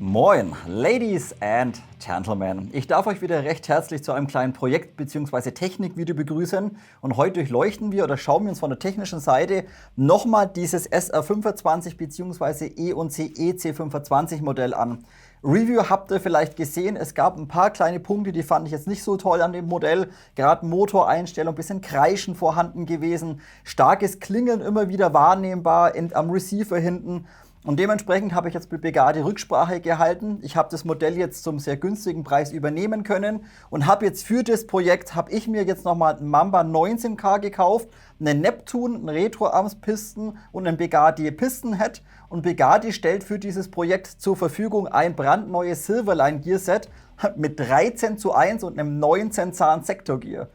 Moin, Ladies and Gentlemen. Ich darf euch wieder recht herzlich zu einem kleinen Projekt bzw. Technikvideo begrüßen. Und heute durchleuchten wir oder schauen wir uns von der technischen Seite nochmal dieses SR25 bzw. E&C EC25 Modell an. Review habt ihr vielleicht gesehen, es gab ein paar kleine Punkte, die fand ich jetzt nicht so toll an dem Modell. Gerade Motoreinstellung, bisschen Kreischen vorhanden gewesen, starkes Klingeln immer wieder wahrnehmbar am Receiver hinten. Und dementsprechend habe ich jetzt mit Begadi Rücksprache gehalten. Ich habe das Modell jetzt zum sehr günstigen Preis übernehmen können und habe jetzt für das Projekt, habe ich mir jetzt nochmal einen Mamba 19K gekauft, einen Neptune, einen Retro-Arms-Pisten und einen Begadi Piston-Head. Und Begadi stellt für dieses Projekt zur Verfügung ein brandneues Silverline Gearset mit 13:1 und einem 19 Zahn Sektor Gear.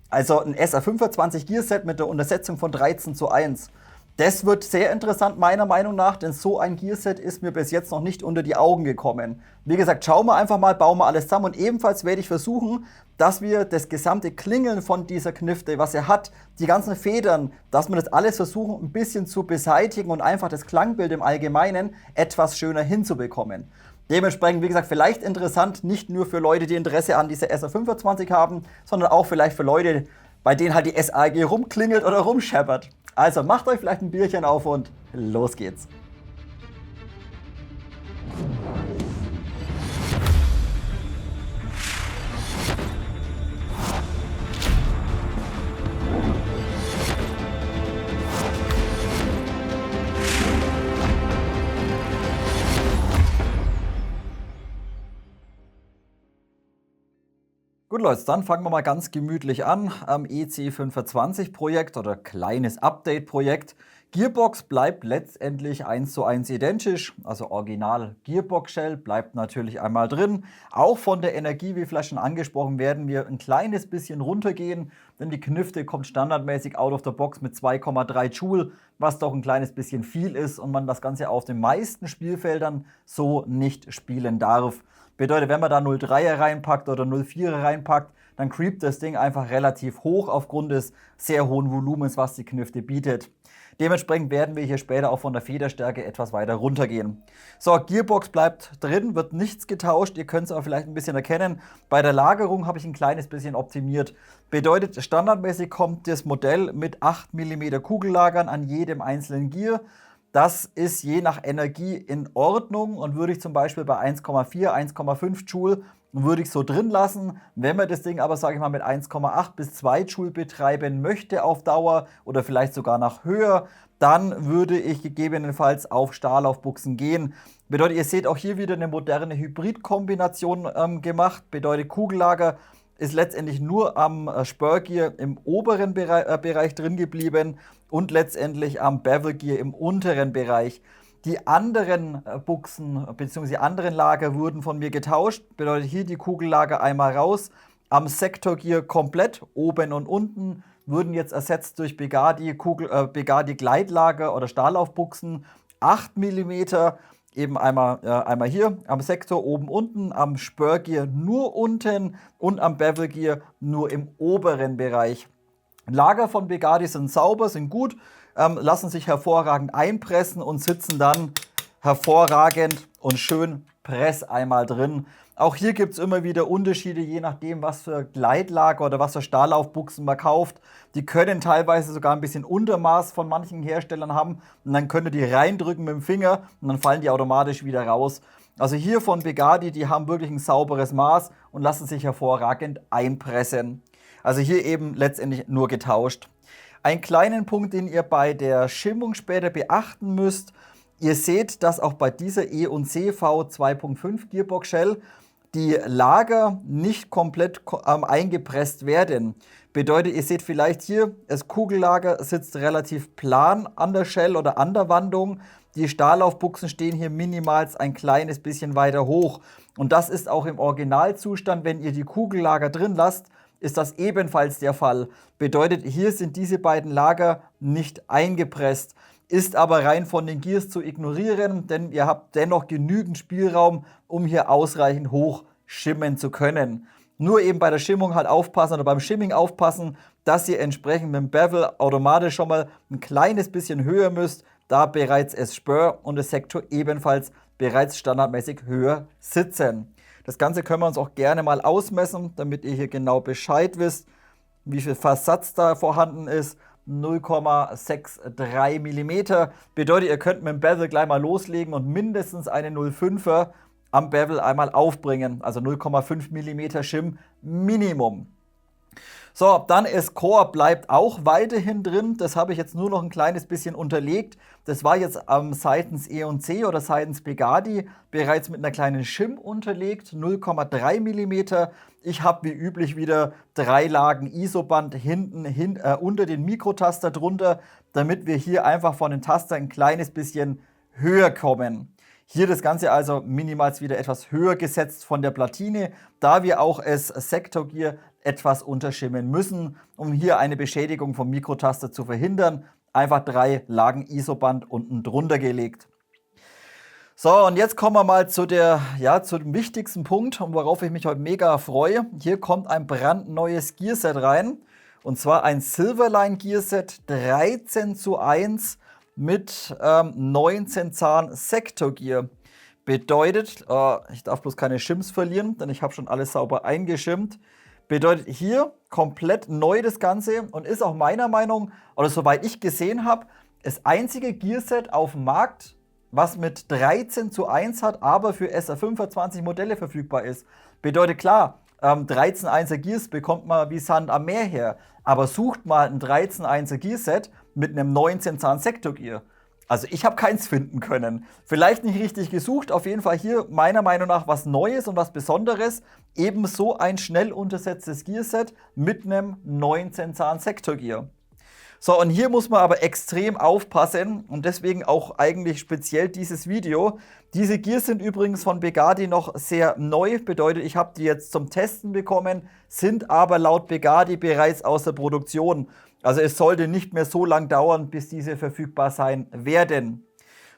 Also ein SR25 Gearset mit der Untersetzung von 13:1. Das wird sehr interessant meiner Meinung nach, denn so ein Gearset ist mir bis jetzt noch nicht unter die Augen gekommen. Wie gesagt, schauen wir einfach mal, bauen wir alles zusammen und ebenfalls werde ich versuchen, dass wir das gesamte Klingeln von dieser Knifte, was er hat, die ganzen Federn, dass wir das alles versuchen ein bisschen zu beseitigen und einfach das Klangbild im Allgemeinen etwas schöner hinzubekommen. Dementsprechend, wie gesagt, vielleicht interessant, nicht nur für Leute, die Interesse an dieser SR25 haben, sondern auch vielleicht für Leute, bei denen halt die SAG rumklingelt oder rumscheppert. Also macht euch vielleicht ein Bierchen auf und los geht's. Gut Leute, dann fangen wir mal ganz gemütlich an am EC25 Projekt oder kleines Update-Projekt. Gearbox bleibt letztendlich 1:1 identisch, also Original Gearbox Shell bleibt natürlich einmal drin. Auch von der Energie, wie vielleicht schon angesprochen, werden wir ein kleines bisschen runtergehen, denn die Knifte kommt standardmäßig out of the box mit 2,3 Joule, was doch ein kleines bisschen viel ist und man das Ganze auf den meisten Spielfeldern so nicht spielen darf. Bedeutet, wenn man da 0,3er reinpackt oder 0,4er reinpackt, dann creept das Ding einfach relativ hoch aufgrund des sehr hohen Volumens, was die Knifte bietet. Dementsprechend werden wir hier später auch von der Federstärke etwas weiter runtergehen. So, Gearbox bleibt drin, wird nichts getauscht. Ihr könnt es aber vielleicht ein bisschen erkennen. Bei der Lagerung habe ich ein kleines bisschen optimiert. Bedeutet, standardmäßig kommt das Modell mit 8 mm Kugellagern an jedem einzelnen Gear. Das ist je nach Energie in Ordnung und würde ich zum Beispiel bei 1,4, 1,5 Joule würde ich so drin lassen. Wenn man das Ding aber, sage ich mal, mit 1,8 bis 2 Joule betreiben möchte auf Dauer oder vielleicht sogar nach höher, dann würde ich gegebenenfalls auf Stahlaufbuchsen gehen. Bedeutet, ihr seht auch hier wieder eine moderne Hybrid-Kombination gemacht. Bedeutet, Kugellager ist letztendlich nur am Spurgear im oberen Bereich drin geblieben und letztendlich am Bevel Gear im unteren Bereich. Die anderen Buchsen bzw. die anderen Lager wurden von mir getauscht. Bedeutet hier die Kugellager einmal raus. Am Sektor Gear komplett, oben und unten, wurden jetzt ersetzt durch Begadi Gleitlager oder Stahlaufbuchsen 8 mm. Eben einmal hier am Sektor oben, unten, am Spurgear nur unten und am Bevel Gear nur im oberen Bereich. Lager von Begadi sind sauber, sind gut, lassen sich hervorragend einpressen und sitzen dann hervorragend und schön Presseimer drin. Auch hier gibt es immer wieder Unterschiede, je nachdem, was für Gleitlager oder was für Stahlaufbuchsen man kauft. Die können teilweise sogar ein bisschen Untermaß von manchen Herstellern haben. Und dann könnt ihr die reindrücken mit dem Finger und dann fallen die automatisch wieder raus. Also hier von Begadi, die haben wirklich ein sauberes Maß und lassen sich hervorragend einpressen. Also hier eben letztendlich nur getauscht. Einen kleinen Punkt, den ihr bei der Schimmung später beachten müsst. Ihr seht, dass auch bei dieser E&C V2.5 Gearbox Shell die Lager nicht komplett eingepresst werden. Bedeutet, ihr seht vielleicht hier, das Kugellager sitzt relativ plan an der Shell oder an der Wandung. Die Stahlaufbuchsen stehen hier minimals ein kleines bisschen weiter hoch. Und das ist auch im Originalzustand, wenn ihr die Kugellager drin lasst, ist das ebenfalls der Fall. Bedeutet, hier sind diese beiden Lager nicht eingepresst. Ist aber rein von den Gears zu ignorieren, denn ihr habt dennoch genügend Spielraum, um hier ausreichend hoch schimmen zu können. Nur eben bei der Schimmung halt aufpassen oder beim Shimming aufpassen, dass ihr entsprechend mit dem Bevel automatisch schon mal ein kleines bisschen höher müsst, da bereits es Spur und das Sektor ebenfalls bereits standardmäßig höher sitzen. Das Ganze können wir uns auch gerne mal ausmessen, damit ihr hier genau Bescheid wisst, wie viel Versatz da vorhanden ist. 0,63 mm. Bedeutet, ihr könnt mit dem Bevel gleich mal loslegen und mindestens eine 0,5er am Bevel einmal aufbringen. Also 0,5 mm Shim Minimum. So, dann ist Core bleibt auch weiterhin drin. Das habe ich jetzt nur noch ein kleines bisschen unterlegt. Das war jetzt seitens E&C oder seitens Begadi bereits mit einer kleinen Shim unterlegt, 0,3 mm. Ich habe wie üblich wieder 3 Lagen ISO-Band hinten unter den Mikrotaster drunter, damit wir hier einfach von den Tastern ein kleines bisschen höher kommen. Hier das Ganze also minimals wieder etwas höher gesetzt von der Platine, da wir auch das Sector Gear etwas unterschimmen müssen, um hier eine Beschädigung vom Mikrotaster zu verhindern. Einfach 3 Lagen ISO-Band unten drunter gelegt. So, und jetzt kommen wir mal zu dem wichtigsten Punkt, worauf ich mich heute mega freue. Hier kommt ein brandneues Gearset rein, und zwar ein Silverline Gearset 13:1 mit 19 Zahn Sector Gear. Bedeutet, ich darf bloß keine Shims verlieren, denn ich habe schon alles sauber eingeschimmt. Bedeutet hier komplett neu das Ganze und ist auch meiner Meinung, oder soweit ich gesehen habe, das einzige Gearset auf dem Markt, was mit 13:1 hat, aber für SR25 Modelle verfügbar ist. Bedeutet klar, 13:1er Gears bekommt man wie Sand am Meer her, aber sucht mal ein 13:1er Gearset mit einem 19 Zahn Sector Gear. Also ich habe keins finden können. Vielleicht nicht richtig gesucht, auf jeden Fall hier meiner Meinung nach was Neues und was Besonderes. Ebenso ein schnell untersetztes Gearset mit einem 19 Zahn Sector Gear. So, und hier muss man aber extrem aufpassen und deswegen auch eigentlich speziell dieses Video. Diese Gears sind übrigens von Begadi noch sehr neu, bedeutet, ich habe die jetzt zum Testen bekommen, sind aber laut Begadi bereits aus der Produktion. Also es sollte nicht mehr so lang dauern, bis diese verfügbar sein werden.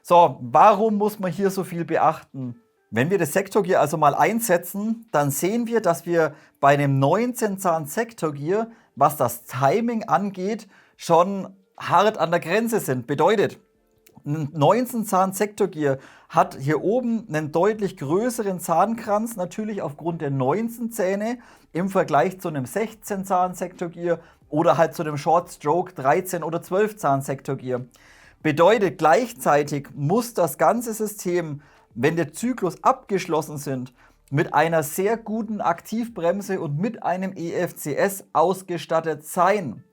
So, warum muss man hier so viel beachten? Wenn wir das Sector Gear also mal einsetzen, dann sehen wir, dass wir bei einem 19 Zahn Sector Gear, was das Timing angeht, schon hart an der Grenze sind. Bedeutet, ein 19 Zahn Sector Gear hat hier oben einen deutlich größeren Zahnkranz, natürlich aufgrund der 19 Zähne im Vergleich zu einem 16 Zahn Sector Gear oder halt zu dem Short Stroke 13 oder 12 Zahn Sector Gear. Bedeutet, gleichzeitig muss das ganze System, wenn der Zyklus abgeschlossen sind, mit einer sehr guten Aktivbremse und mit einem EFCS ausgestattet sein.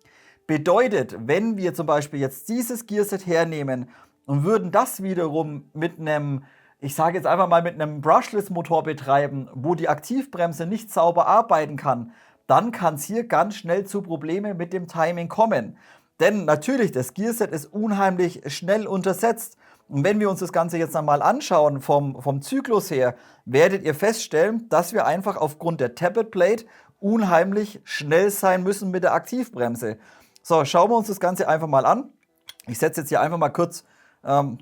Bedeutet, wenn wir zum Beispiel jetzt dieses Gearset hernehmen und würden das wiederum mit einem, ich sage jetzt einfach mal mit einem Brushless-Motor betreiben, wo die Aktivbremse nicht sauber arbeiten kann, dann kann es hier ganz schnell zu Problemen mit dem Timing kommen. Denn natürlich, das Gearset ist unheimlich schnell untersetzt. Und wenn wir uns das Ganze jetzt einmal anschauen vom Zyklus her, werdet ihr feststellen, dass wir einfach aufgrund der Tappet Plate unheimlich schnell sein müssen mit der Aktivbremse. So, schauen wir uns das Ganze einfach mal an. Ich setze jetzt hier einfach mal kurz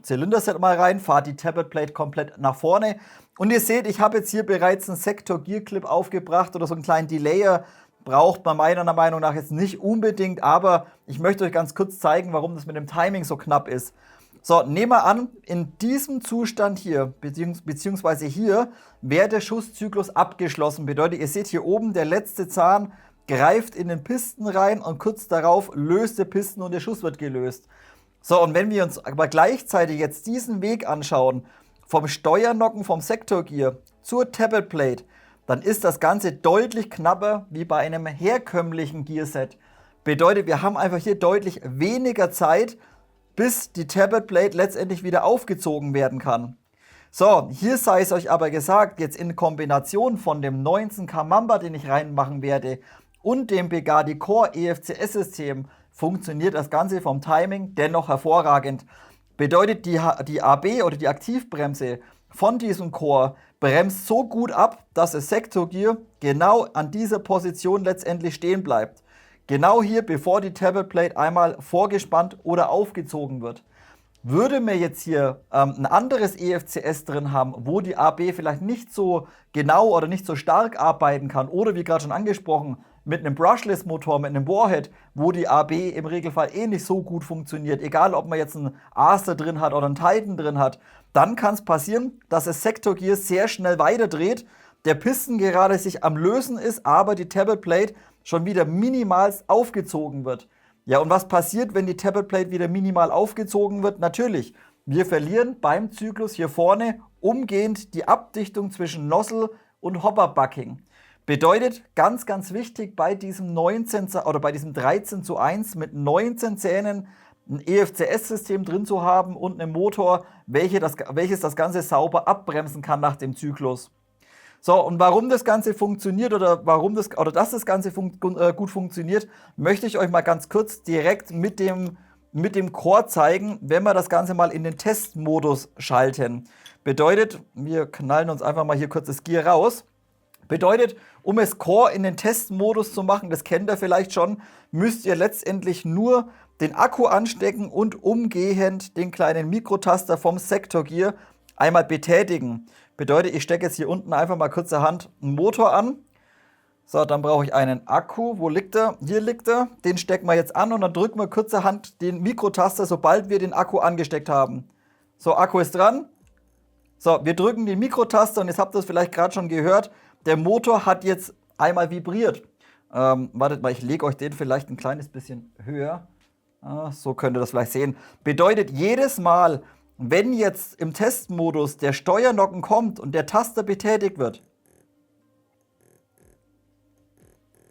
Zylinderset mal rein, fahre die Tappet Plate komplett nach vorne. Und ihr seht, ich habe jetzt hier bereits einen Sector Gear Clip aufgebracht oder so einen kleinen Delayer. Braucht man meiner Meinung nach jetzt nicht unbedingt, aber ich möchte euch ganz kurz zeigen, warum das mit dem Timing so knapp ist. So, nehmen wir an, in diesem Zustand hier, beziehungsweise hier, wäre der Schusszyklus abgeschlossen. Bedeutet, ihr seht hier oben, der letzte Zahn greift in den Pisten rein und kurz darauf löst der Pisten und der Schuss wird gelöst. So, und wenn wir uns aber gleichzeitig jetzt diesen Weg anschauen, vom Steuernocken vom Sector Gear zur Tappet Plate, dann ist das Ganze deutlich knapper wie bei einem herkömmlichen Gearset. Bedeutet, wir haben einfach hier deutlich weniger Zeit, bis die Tappet Plate letztendlich wieder aufgezogen werden kann. So, hier sei es euch aber gesagt, jetzt in Kombination von dem 19K Mamba, den ich reinmachen werde, und dem Begadi Core EFCS-System, funktioniert das Ganze vom Timing dennoch hervorragend. Bedeutet, die AB oder die Aktivbremse von diesem Core bremst so gut ab, dass das Sector Gear genau an dieser Position letztendlich stehen bleibt. Genau hier, bevor die Tappet Plate einmal vorgespannt oder aufgezogen wird. Würde mir jetzt hier ein anderes EFCS drin haben, wo die AB vielleicht nicht so genau oder nicht so stark arbeiten kann, oder wie gerade schon angesprochen, mit einem Brushless-Motor, mit einem Warhead, wo die AB im Regelfall eh nicht so gut funktioniert, egal ob man jetzt einen Aster drin hat oder einen Titan drin hat, dann kann es passieren, dass das Sektorgear sehr schnell weiterdreht, der Piston gerade sich am Lösen ist, aber die Tappet Plate schon wieder minimal aufgezogen wird. Ja, und was passiert, wenn die Tappet Plate wieder minimal aufgezogen wird? Natürlich, wir verlieren beim Zyklus hier vorne umgehend die Abdichtung zwischen Nozzle und Hopper-Bucking. Bedeutet, ganz, ganz wichtig bei diesem 19 oder bei diesem 13:1 mit 19 Zähnen ein EFCS-System drin zu haben und einen Motor, welches das Ganze sauber abbremsen kann nach dem Zyklus. So, und warum das Ganze funktioniert oder dass das Ganze gut funktioniert, möchte ich euch mal ganz kurz direkt mit dem Core zeigen, wenn wir das Ganze mal in den Testmodus schalten. Bedeutet, wir knallen uns einfach mal hier kurz das Gear raus. Bedeutet, um es Core in den Testmodus zu machen, das kennt ihr vielleicht schon, müsst ihr letztendlich nur den Akku anstecken und umgehend den kleinen Mikrotaster vom Sektorgear einmal betätigen. Bedeutet, ich stecke jetzt hier unten einfach mal kurzerhand einen Motor an. So, dann brauche ich einen Akku. Wo liegt er? Hier liegt er. Den stecken wir jetzt an und dann drücken wir kurzerhand den Mikrotaster, sobald wir den Akku angesteckt haben. So, Akku ist dran. So, wir drücken den Mikrotaster und jetzt habt ihr es vielleicht gerade schon gehört. Der Motor hat jetzt einmal vibriert. Wartet mal, ich lege euch den vielleicht ein kleines bisschen höher. So könnt ihr das vielleicht sehen. Bedeutet, jedes Mal, wenn jetzt im Testmodus der Steuernocken kommt und der Taster betätigt wird,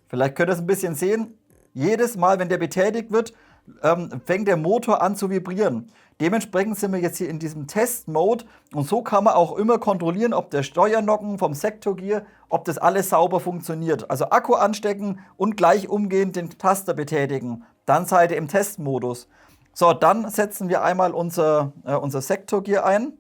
vielleicht könnt ihr es ein bisschen sehen, jedes Mal, wenn der betätigt wird, fängt der Motor an zu vibrieren. Dementsprechend sind wir jetzt hier in diesem Test-Mode und so kann man auch immer kontrollieren, ob der Steuernocken vom Sektorgear, ob das alles sauber funktioniert. Also Akku anstecken und gleich umgehend den Taster betätigen. Dann seid ihr im Testmodus. So, dann setzen wir einmal unser Sektorgear ein.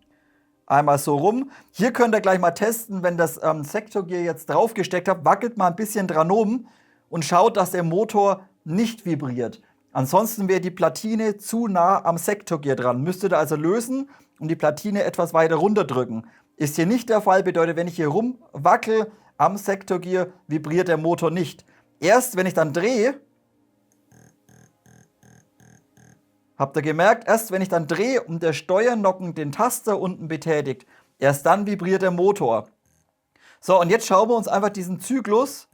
Einmal so rum. Hier könnt ihr gleich mal testen, wenn das Sektorgear jetzt draufgesteckt habt, wackelt mal ein bisschen dran um und schaut, dass der Motor nicht vibriert. Ansonsten wäre die Platine zu nah am Sektorgear dran. Müsstet ihr also lösen und die Platine etwas weiter runterdrücken. Ist hier nicht der Fall, bedeutet, wenn ich hier rumwackel am Sektorgear, vibriert der Motor nicht. Erst wenn ich dann drehe, habt ihr gemerkt, erst wenn ich dann drehe und der Steuernocken den Taster unten betätigt, erst dann vibriert der Motor. So, und jetzt schauen wir uns einfach diesen Zyklus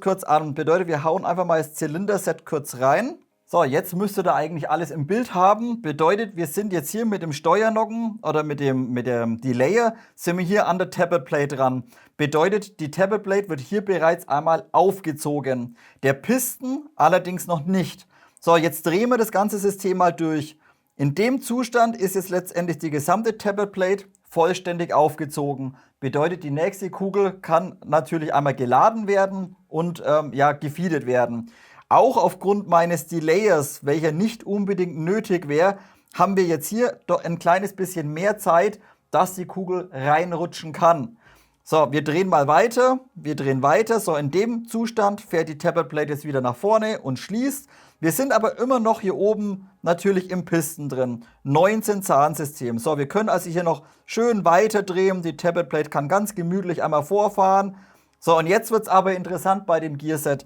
kurz an. Bedeutet, wir hauen einfach mal das Zylinderset kurz rein. So, jetzt müsstet ihr eigentlich alles im Bild haben. Bedeutet, wir sind jetzt hier mit dem Steuernocken oder mit dem Delayer, sind wir hier an der Tappet Plate dran. Bedeutet, die Tappet Plate wird hier bereits einmal aufgezogen. Der Piston allerdings noch nicht. So, jetzt drehen wir das ganze System mal durch. In dem Zustand ist jetzt letztendlich die gesamte Tappet Plate vollständig aufgezogen. Bedeutet, die nächste Kugel kann natürlich einmal geladen werden und gefeedet werden. Auch aufgrund meines Delayers, welcher nicht unbedingt nötig wäre, haben wir jetzt hier doch ein kleines bisschen mehr Zeit, dass die Kugel reinrutschen kann. So, wir drehen mal weiter, So, in dem Zustand fährt die Tappet Plate jetzt wieder nach vorne und schließt. Wir sind aber immer noch hier oben natürlich im Piston drin. 19 Zahnsystem. So, wir können also hier noch schön weiter drehen. Die Tappet Plate kann ganz gemütlich einmal vorfahren. So, und jetzt wird es aber interessant bei dem Gearset.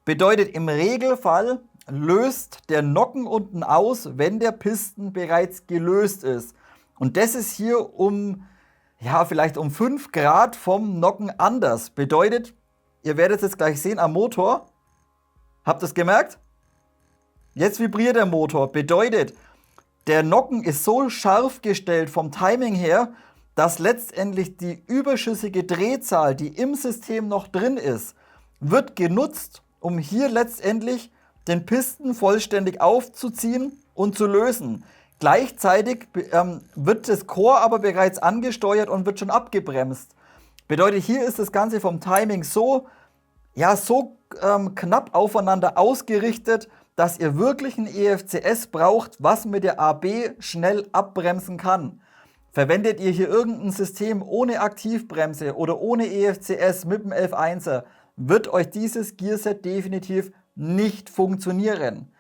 Bedeutet, im Regelfall löst der Nocken unten aus, wenn der Piston bereits gelöst ist. Und das ist hier vielleicht um 5 Grad vom Nocken anders. Bedeutet, ihr werdet es jetzt gleich sehen am Motor. Habt ihr es gemerkt? Jetzt vibriert der Motor. Bedeutet, der Nocken ist so scharf gestellt vom Timing her, dass letztendlich die überschüssige Drehzahl, die im System noch drin ist, wird genutzt, um hier letztendlich den Piston vollständig aufzuziehen und zu lösen. Gleichzeitig wird das Core aber bereits angesteuert und wird schon abgebremst. Bedeutet, hier ist das Ganze vom Timing so knapp aufeinander ausgerichtet, dass ihr wirklich ein EFCS braucht, was mit der AB schnell abbremsen kann. Verwendet ihr hier irgendein System ohne Aktivbremse oder ohne EFCS mit dem 11.1er, wird euch dieses Gearset definitiv nicht funktionieren.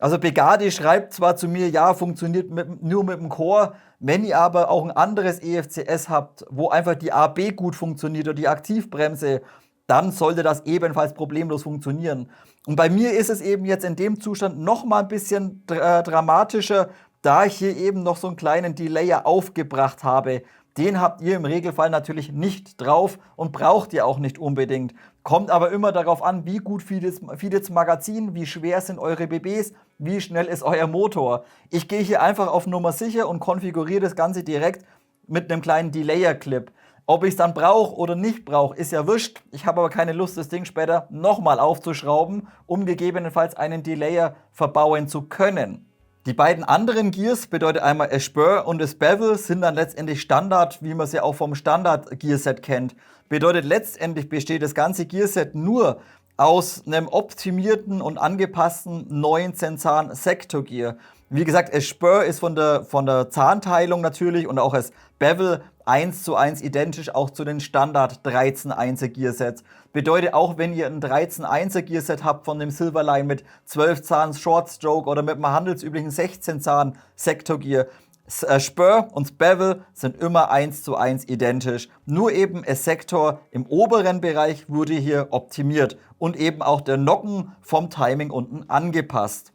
Also Begadi schreibt zwar zu mir, ja, funktioniert nur mit dem Core, wenn ihr aber auch ein anderes EFCS habt, wo einfach die AB gut funktioniert oder die Aktivbremse, dann sollte das ebenfalls problemlos funktionieren. Und bei mir ist es eben jetzt in dem Zustand noch mal ein bisschen dramatischer, da ich hier eben noch so einen kleinen Delayer aufgebracht habe. Den habt ihr im Regelfall natürlich nicht drauf und braucht ihr auch nicht unbedingt. Kommt aber immer darauf an, wie gut fiedet das Magazin, wie schwer sind eure BBs, wie schnell ist euer Motor. Ich gehe hier einfach auf Nummer sicher und konfiguriere das Ganze direkt mit einem kleinen Delayer-Clip. Ob ich es dann brauche oder nicht brauche, ist ja wurscht. Ich habe aber keine Lust, das Ding später nochmal aufzuschrauben, um gegebenenfalls einen Delayer verbauen zu können. Die beiden anderen Gears, bedeutet einmal das Spur und das Bevel, sind dann letztendlich Standard, wie man sie auch vom Standard-Gearset kennt. Bedeutet letztendlich besteht das ganze Gearset nur aus einem optimierten und angepassten 19 Zahn Sector Gear. Wie gesagt, das Spur ist von der Zahnteilung natürlich und auch das Bevel 1:1 identisch auch zu den Standard 13.1er Gearsets. Bedeutet auch, wenn ihr ein 13.1er Gearset habt von dem Silverline mit 12 Zahn Short Stroke oder mit einem handelsüblichen 16 Zahn Sector Gear, Spur und Bevel sind immer 1:1 identisch. Nur eben ein Sektor im oberen Bereich wurde hier optimiert und eben auch der Nocken vom Timing unten angepasst.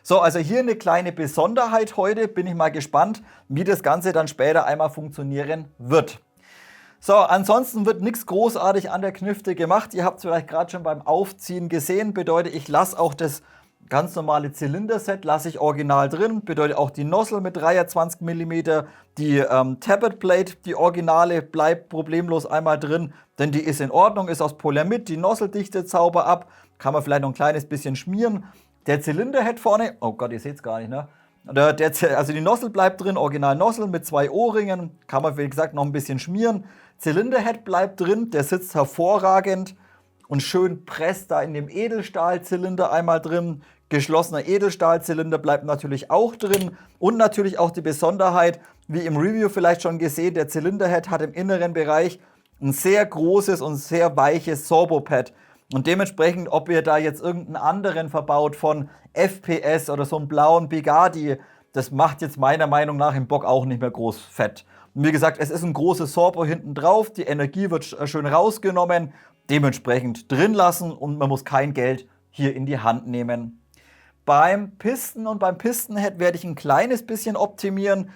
So, also hier eine kleine Besonderheit heute. Bin ich mal gespannt, wie das Ganze dann später einmal funktionieren wird. So, ansonsten wird nichts großartig an der Knifte gemacht. Ihr habt es vielleicht gerade schon beim Aufziehen gesehen. Bedeutet, ich lasse auch das ganz normale Zylinderset lasse ich original drin. Bedeutet auch die Nozzle mit 23 mm, die Tappet Plate, die originale, bleibt problemlos einmal drin, denn die ist in Ordnung, ist aus Polyamid, die Nozzle dichtet sauber ab, kann man vielleicht noch ein kleines bisschen schmieren. Der Zylinderhead vorne, oh Gott, ihr seht es gar nicht, ne? Also die Nozzle bleibt drin, original Nozzle mit 2 O-Ringen, kann man wie gesagt noch ein bisschen schmieren. Zylinderhead bleibt drin, der sitzt hervorragend und schön presst da in dem Edelstahlzylinder einmal drin. Geschlossener Edelstahlzylinder bleibt natürlich auch drin und natürlich auch die Besonderheit, wie im Review vielleicht schon gesehen, der Zylinderhead hat im inneren Bereich ein sehr großes und sehr weiches Sorbopad. Und dementsprechend, ob ihr da jetzt irgendeinen anderen verbaut von FPS oder so einen blauen Begadi, das macht jetzt meiner Meinung nach im Bock auch nicht mehr groß fett. Und wie gesagt, es ist ein großes Sorbo hinten drauf, die Energie wird schön rausgenommen, dementsprechend drin lassen und man muss kein Geld hier in die Hand nehmen. Beim Piston und beim Pistonhead werde ich ein kleines bisschen optimieren.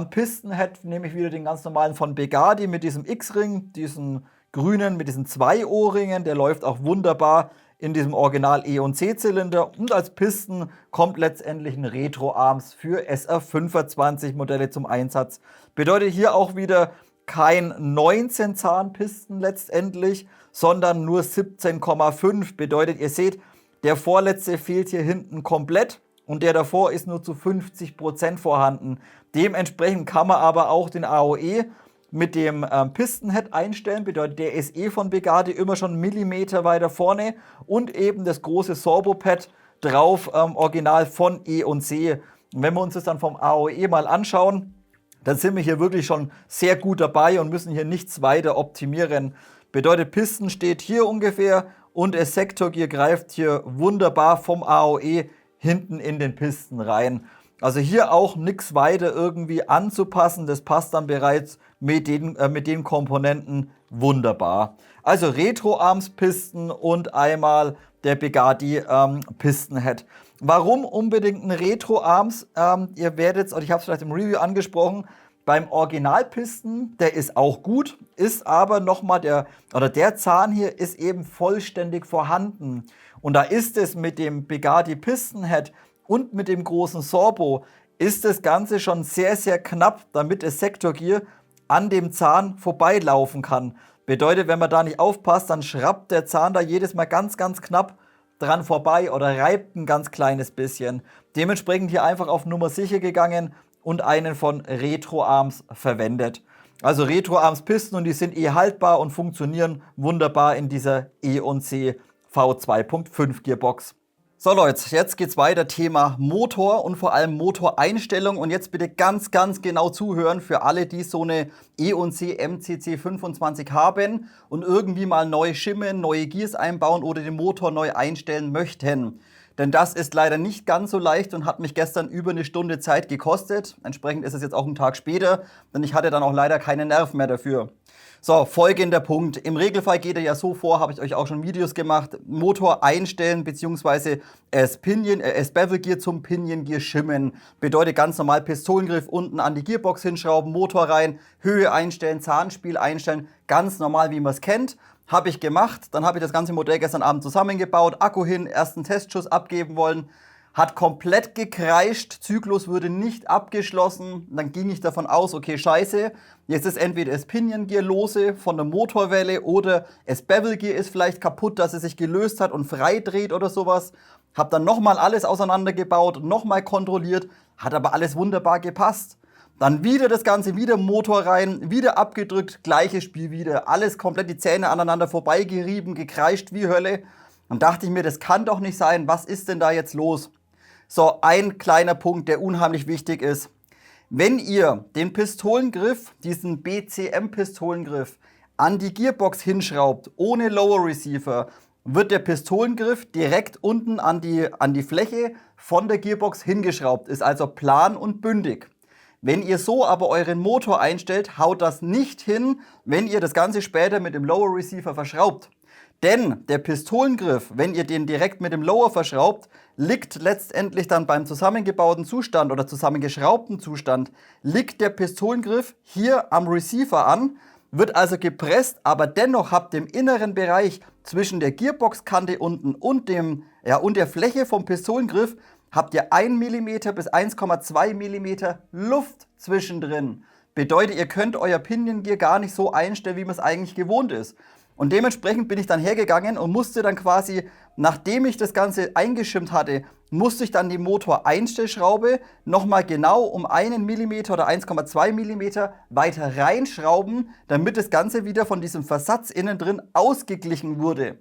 Pistonhead nehme ich wieder den ganz normalen von Begadi mit diesem X-Ring, diesen grünen mit diesen 2 O-Ringen, der läuft auch wunderbar in diesem Original E- und C-Zylinder. Und als Piston kommt letztendlich ein Retro-Arms für SR25 Modelle zum Einsatz. Bedeutet hier auch wieder kein 19 Zahn Piston letztendlich, sondern nur 17,5. Bedeutet, ihr seht, der vorletzte fehlt hier hinten komplett und der davor ist nur zu 50% vorhanden. Dementsprechend kann man aber auch den AOE mit dem Pistonhead einstellen, bedeutet der ist von Begadi immer schon einen Millimeter weiter vorne und eben das große Sorbopad drauf, original von E und C. Und wenn wir uns das dann vom AOE mal anschauen, dann sind wir hier wirklich schon sehr gut dabei und müssen hier nichts weiter optimieren. Bedeutet, Piston steht hier ungefähr und das Sector Gear greift hier wunderbar vom AOE hinten in den Piston rein. Also hier auch nichts weiter irgendwie anzupassen, das passt dann bereits mit den Komponenten wunderbar. Also Retro-Arms-Pisten und einmal der Begadi Pistonhead. Warum unbedingt ein Retro-Arms? Ihr werdet, oder ich habe es vielleicht im Review angesprochen, beim Originalpisten, der ist auch gut, ist aber nochmal der Zahn hier ist eben vollständig vorhanden. Und da ist es mit dem Begadi Pistonhead und mit dem großen Sorbo ist das Ganze schon sehr, sehr knapp, damit das Sector Gear an dem Zahn vorbeilaufen kann. Bedeutet, wenn man da nicht aufpasst, dann schrappt der Zahn da jedes Mal ganz, ganz knapp dran vorbei oder reibt ein ganz kleines bisschen. Dementsprechend hier einfach auf Nummer sicher gegangen und einen von Retro Arms verwendet. Also Retro Arms Pisten und die sind haltbar und funktionieren wunderbar in dieser E und C V2.5 Gearbox. So Leute, jetzt geht's weiter, Thema Motor und vor allem Motoreinstellung und jetzt bitte ganz, ganz genau zuhören für alle, die so eine E&C MCC 25 haben und irgendwie mal neu schimmen, neue Gears einbauen oder den Motor neu einstellen möchten. denn das ist leider nicht ganz so leicht und hat mich gestern über eine Stunde Zeit gekostet. Entsprechend ist es jetzt auch einen Tag später, denn ich hatte dann auch leider keinen Nerv mehr dafür. So, folgender Punkt. Im Regelfall geht er ja so vor, habe ich euch auch schon Videos gemacht, Motor einstellen bzw. das Bevel Gear zum Pinion Gear shimmen. Bedeutet ganz normal Pistolengriff unten an die Gearbox hinschrauben, Motor rein, Höhe einstellen, Zahnspiel einstellen, ganz normal wie man es kennt. Habe ich gemacht, dann habe ich das ganze Modell gestern Abend zusammengebaut, Akku hin, ersten Testschuss abgeben wollen. Hat komplett gekreischt, Zyklus wurde nicht abgeschlossen. Dann ging ich davon aus, okay, scheiße, jetzt ist entweder das Pinion Gear lose von der Motorwelle oder das Bevel Gear ist vielleicht kaputt, dass es sich gelöst hat und frei dreht oder sowas. Hab dann nochmal alles auseinandergebaut, nochmal kontrolliert, hat aber alles wunderbar gepasst. Dann wieder das Ganze, wieder Motor rein, wieder abgedrückt, gleiches Spiel wieder. Alles komplett die Zähne aneinander vorbeigerieben, gekreischt wie Hölle. Dann dachte ich mir, das kann doch nicht sein, was ist denn da jetzt los? So, ein kleiner Punkt, der unheimlich wichtig ist. Wenn ihr den Pistolengriff, diesen BCM-Pistolengriff, an die Gearbox hinschraubt, ohne Lower Receiver, wird der Pistolengriff direkt unten an die Fläche von der Gearbox hingeschraubt, ist also plan und bündig. Wenn ihr so aber euren Motor einstellt, haut das nicht hin, wenn ihr das Ganze später mit dem Lower Receiver verschraubt. Denn der Pistolengriff, wenn ihr den direkt mit dem Lower verschraubt, liegt letztendlich dann beim zusammengebauten Zustand oder zusammengeschraubten Zustand, liegt der Pistolengriff hier am Receiver an, wird also gepresst, aber dennoch habt ihr im inneren Bereich zwischen der Gearboxkante unten und der Fläche vom Pistolengriff habt ihr 1 mm bis 1,2 mm Luft zwischendrin. Bedeutet, ihr könnt euer Pinion Gear gar nicht so einstellen, wie man es eigentlich gewohnt ist. Und dementsprechend bin ich dann hergegangen und musste dann quasi, nachdem ich das Ganze eingeschimmt hatte, musste ich dann die Motoreinstellschraube nochmal genau um 1 mm oder 1,2 mm weiter reinschrauben, damit das Ganze wieder von diesem Versatz innen drin ausgeglichen wurde.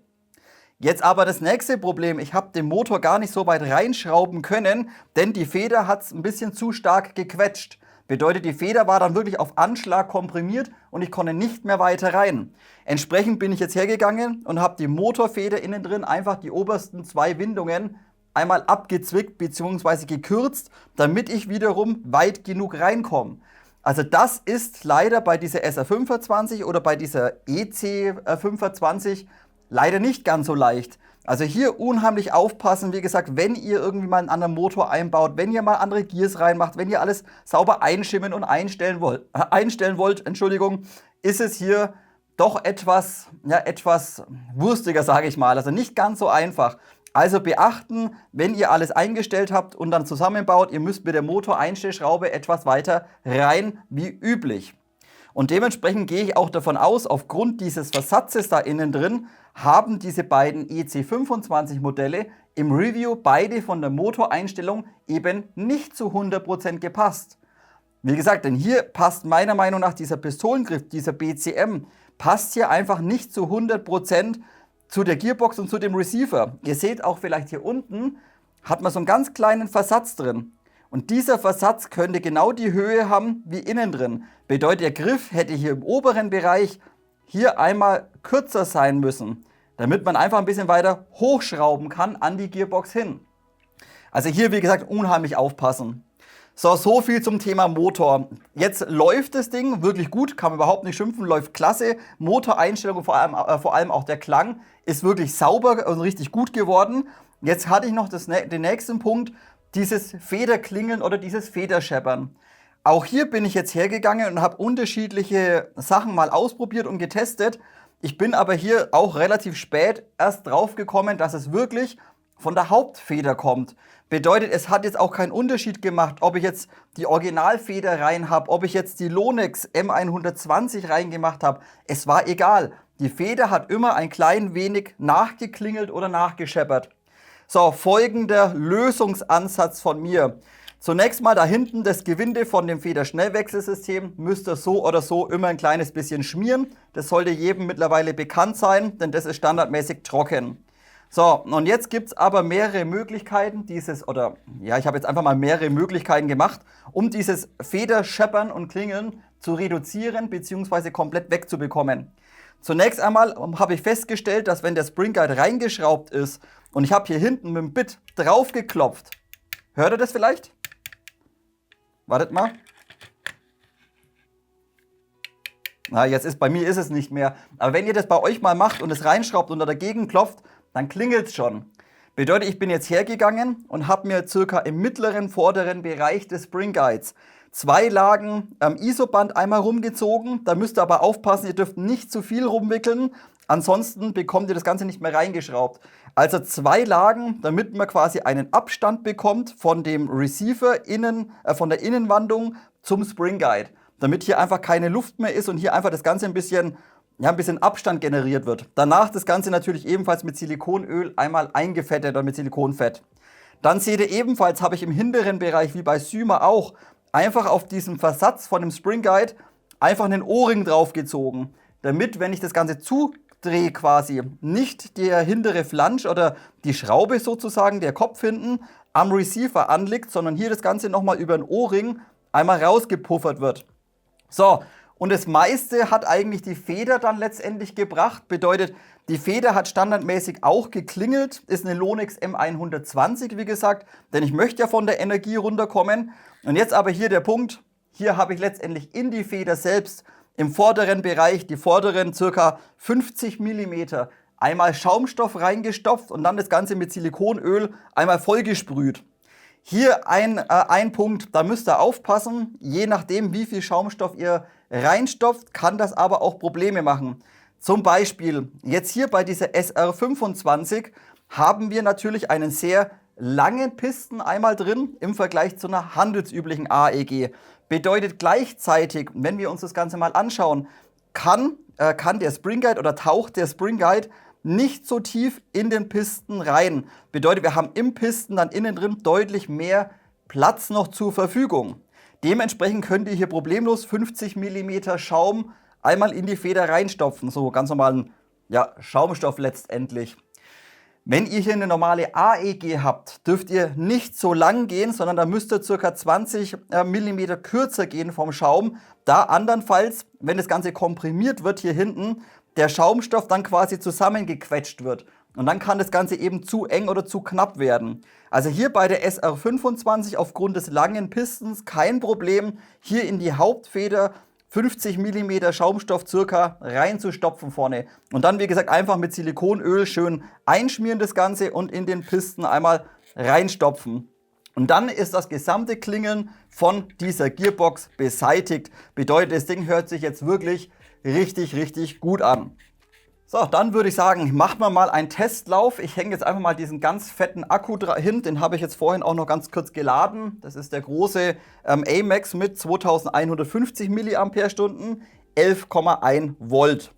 Jetzt aber das nächste Problem, ich habe den Motor gar nicht so weit reinschrauben können, denn die Feder hat es ein bisschen zu stark gequetscht. Bedeutet, die Feder war dann wirklich auf Anschlag komprimiert und ich konnte nicht mehr weiter rein. Entsprechend bin ich jetzt hergegangen und habe die Motorfeder innen drin einfach die obersten 2 Windungen einmal abgezwickt bzw. gekürzt, damit ich wiederum weit genug reinkomme. Also das ist leider bei dieser SR25 oder bei dieser EC25 leider nicht ganz so leicht. Also hier unheimlich aufpassen, wie gesagt, wenn ihr irgendwie mal einen anderen Motor einbaut, wenn ihr mal andere Gears reinmacht, wenn ihr alles sauber einschimmen und einstellen wollt, ist es hier doch etwas wurstiger, sage ich mal. Also nicht ganz so einfach. Also beachten, wenn ihr alles eingestellt habt und dann zusammenbaut, ihr müsst mit der Motoreinstellschraube etwas weiter rein wie üblich. Und dementsprechend gehe ich auch davon aus, aufgrund dieses Versatzes da innen drin, haben diese beiden EC25 Modelle im Review beide von der Motoreinstellung eben nicht zu 100% gepasst. Wie gesagt, denn hier passt meiner Meinung nach dieser Pistolengriff, dieser BCM, passt hier einfach nicht zu 100% zu der Gearbox und zu dem Receiver. Ihr seht auch vielleicht hier unten, hat man so einen ganz kleinen Versatz drin. Und dieser Versatz könnte genau die Höhe haben wie innen drin. Bedeutet, der Griff hätte hier im oberen Bereich hier einmal kürzer sein müssen, damit man einfach ein bisschen weiter hochschrauben kann an die Gearbox hin. Also hier, wie gesagt, unheimlich aufpassen. So viel zum Thema Motor. Jetzt läuft das Ding wirklich gut, kann man überhaupt nicht schimpfen, läuft klasse. Motoreinstellung, vor allem auch der Klang, ist wirklich sauber und richtig gut geworden. Jetzt hatte ich noch den nächsten Punkt, dieses Federklingeln oder dieses Federscheppern. Auch hier bin ich jetzt hergegangen und habe unterschiedliche Sachen mal ausprobiert und getestet. Ich bin aber hier auch relativ spät erst drauf gekommen, dass es wirklich von der Hauptfeder kommt. Bedeutet, es hat jetzt auch keinen Unterschied gemacht, ob ich jetzt die Originalfeder rein habe, ob ich jetzt die Lonex M120 reingemacht habe. Es war egal. Die Feder hat immer ein klein wenig nachgeklingelt oder nachgescheppert. So, folgender Lösungsansatz von mir. Zunächst mal da hinten das Gewinde von dem Federschnellwechselsystem müsst ihr so oder so immer ein kleines bisschen schmieren. Das sollte jedem mittlerweile bekannt sein, denn das ist standardmäßig trocken. So, und jetzt gibt es aber mehrere Möglichkeiten, ich habe jetzt einfach mal mehrere Möglichkeiten gemacht, um dieses Federscheppern und Klingeln zu reduzieren bzw. komplett wegzubekommen. Zunächst einmal habe ich festgestellt, dass wenn der Spring Guide reingeschraubt ist und ich habe hier hinten mit dem Bit drauf geklopft, hört ihr das vielleicht? Wartet mal. Na, bei mir ist es nicht mehr. Aber wenn ihr das bei euch mal macht und es reinschraubt und da dagegen klopft, dann klingelt es schon. Bedeutet, ich bin jetzt hergegangen und habe mir circa im mittleren, vorderen Bereich des Spring Guides 2 Lagen ISO-Band einmal rumgezogen. Da müsst ihr aber aufpassen, ihr dürft nicht zu viel rumwickeln. Ansonsten bekommt ihr das Ganze nicht mehr reingeschraubt. Also 2 Lagen, damit man quasi einen Abstand bekommt von dem Receiver von der Innenwandung zum Spring Guide. Damit hier einfach keine Luft mehr ist und hier einfach das Ganze ein bisschen Abstand generiert wird. Danach das Ganze natürlich ebenfalls mit Silikonöl einmal eingefettet oder mit Silikonfett. Dann seht ihr ebenfalls, habe ich im hinteren Bereich wie bei Syma auch einfach auf diesem Versatz von dem Spring Guide einfach einen O-Ring draufgezogen. Damit, wenn ich das Ganze zudrehe quasi, nicht der hintere Flansch oder die Schraube sozusagen, der Kopf hinten, am Receiver anliegt, sondern hier das Ganze nochmal über einen O-Ring einmal rausgepuffert wird. So, und das meiste hat eigentlich die Feder dann letztendlich gebracht. Bedeutet, die Feder hat standardmäßig auch geklingelt. Ist eine Lonex M120, wie gesagt, denn ich möchte ja von der Energie runterkommen. Und jetzt aber hier der Punkt. Hier habe ich letztendlich in die Feder selbst im vorderen Bereich, die vorderen ca. 50 mm, einmal Schaumstoff reingestopft und dann das Ganze mit Silikonöl einmal vollgesprüht. Hier ein Punkt, da müsst ihr aufpassen, je nachdem wie viel Schaumstoff ihr reinstopft, kann das aber auch Probleme machen. Zum Beispiel, jetzt hier bei dieser SR25 haben wir natürlich einen sehr langen Pisten einmal drin im Vergleich zu einer handelsüblichen AEG. Bedeutet gleichzeitig, wenn wir uns das Ganze mal anschauen, kann der Spring Guide oder taucht der Spring Guide nicht so tief in den Pisten rein. Bedeutet, wir haben im Pisten dann innen drin deutlich mehr Platz noch zur Verfügung. Dementsprechend könnt ihr hier problemlos 50 mm Schaum einmal in die Feder reinstopfen. So ganz normalen Schaumstoff letztendlich. Wenn ihr hier eine normale AEG habt, dürft ihr nicht so lang gehen, sondern da müsst ihr ca. 20 mm kürzer gehen vom Schaum. Da andernfalls, wenn das Ganze komprimiert wird hier hinten, der Schaumstoff dann quasi zusammengequetscht wird. Und dann kann das Ganze eben zu eng oder zu knapp werden. Also hier bei der SR25 aufgrund des langen Pistons kein Problem, hier in die Hauptfeder 50 mm Schaumstoff circa reinzustopfen vorne. Und dann wie gesagt einfach mit Silikonöl schön einschmieren das Ganze und in den Pisten einmal reinstopfen. Und dann ist das gesamte Klingeln von dieser Gearbox beseitigt. Bedeutet, das Ding hört sich jetzt wirklich richtig, richtig gut an. So, dann würde ich sagen, machen wir mal einen Testlauf. Ich hänge jetzt einfach mal diesen ganz fetten Akku hin. Den habe ich jetzt vorhin auch noch ganz kurz geladen. Das ist der große AMAX mit 2150 mAh, 11,1 Volt.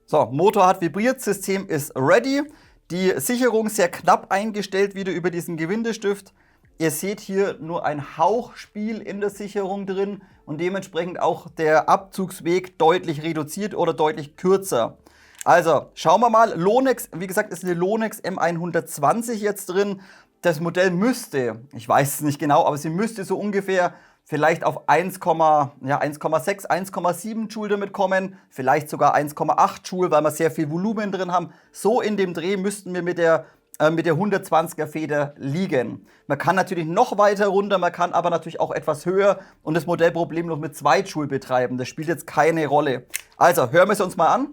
So, Motor hat vibriert, System ist ready. Die Sicherung sehr knapp eingestellt, wieder über diesen Gewindestift. Ihr seht hier nur ein Hauchspiel in der Sicherung drin und dementsprechend auch der Abzugsweg deutlich reduziert oder deutlich kürzer. Also schauen wir mal, Lonex, wie gesagt, ist eine Lonex M120 jetzt drin. Das Modell müsste, ich weiß es nicht genau, aber sie müsste so ungefähr vielleicht auf 1,6, 1,7 Joule damit kommen, vielleicht sogar 1,8 Joule, weil wir sehr viel Volumen drin haben. So in dem Dreh müssten wir mit der 120er Feder liegen. Man kann natürlich noch weiter runter, man kann aber natürlich auch etwas höher und das Modell problemlos mit 2 Joule betreiben. Das spielt jetzt keine Rolle. Also hören wir es uns mal an.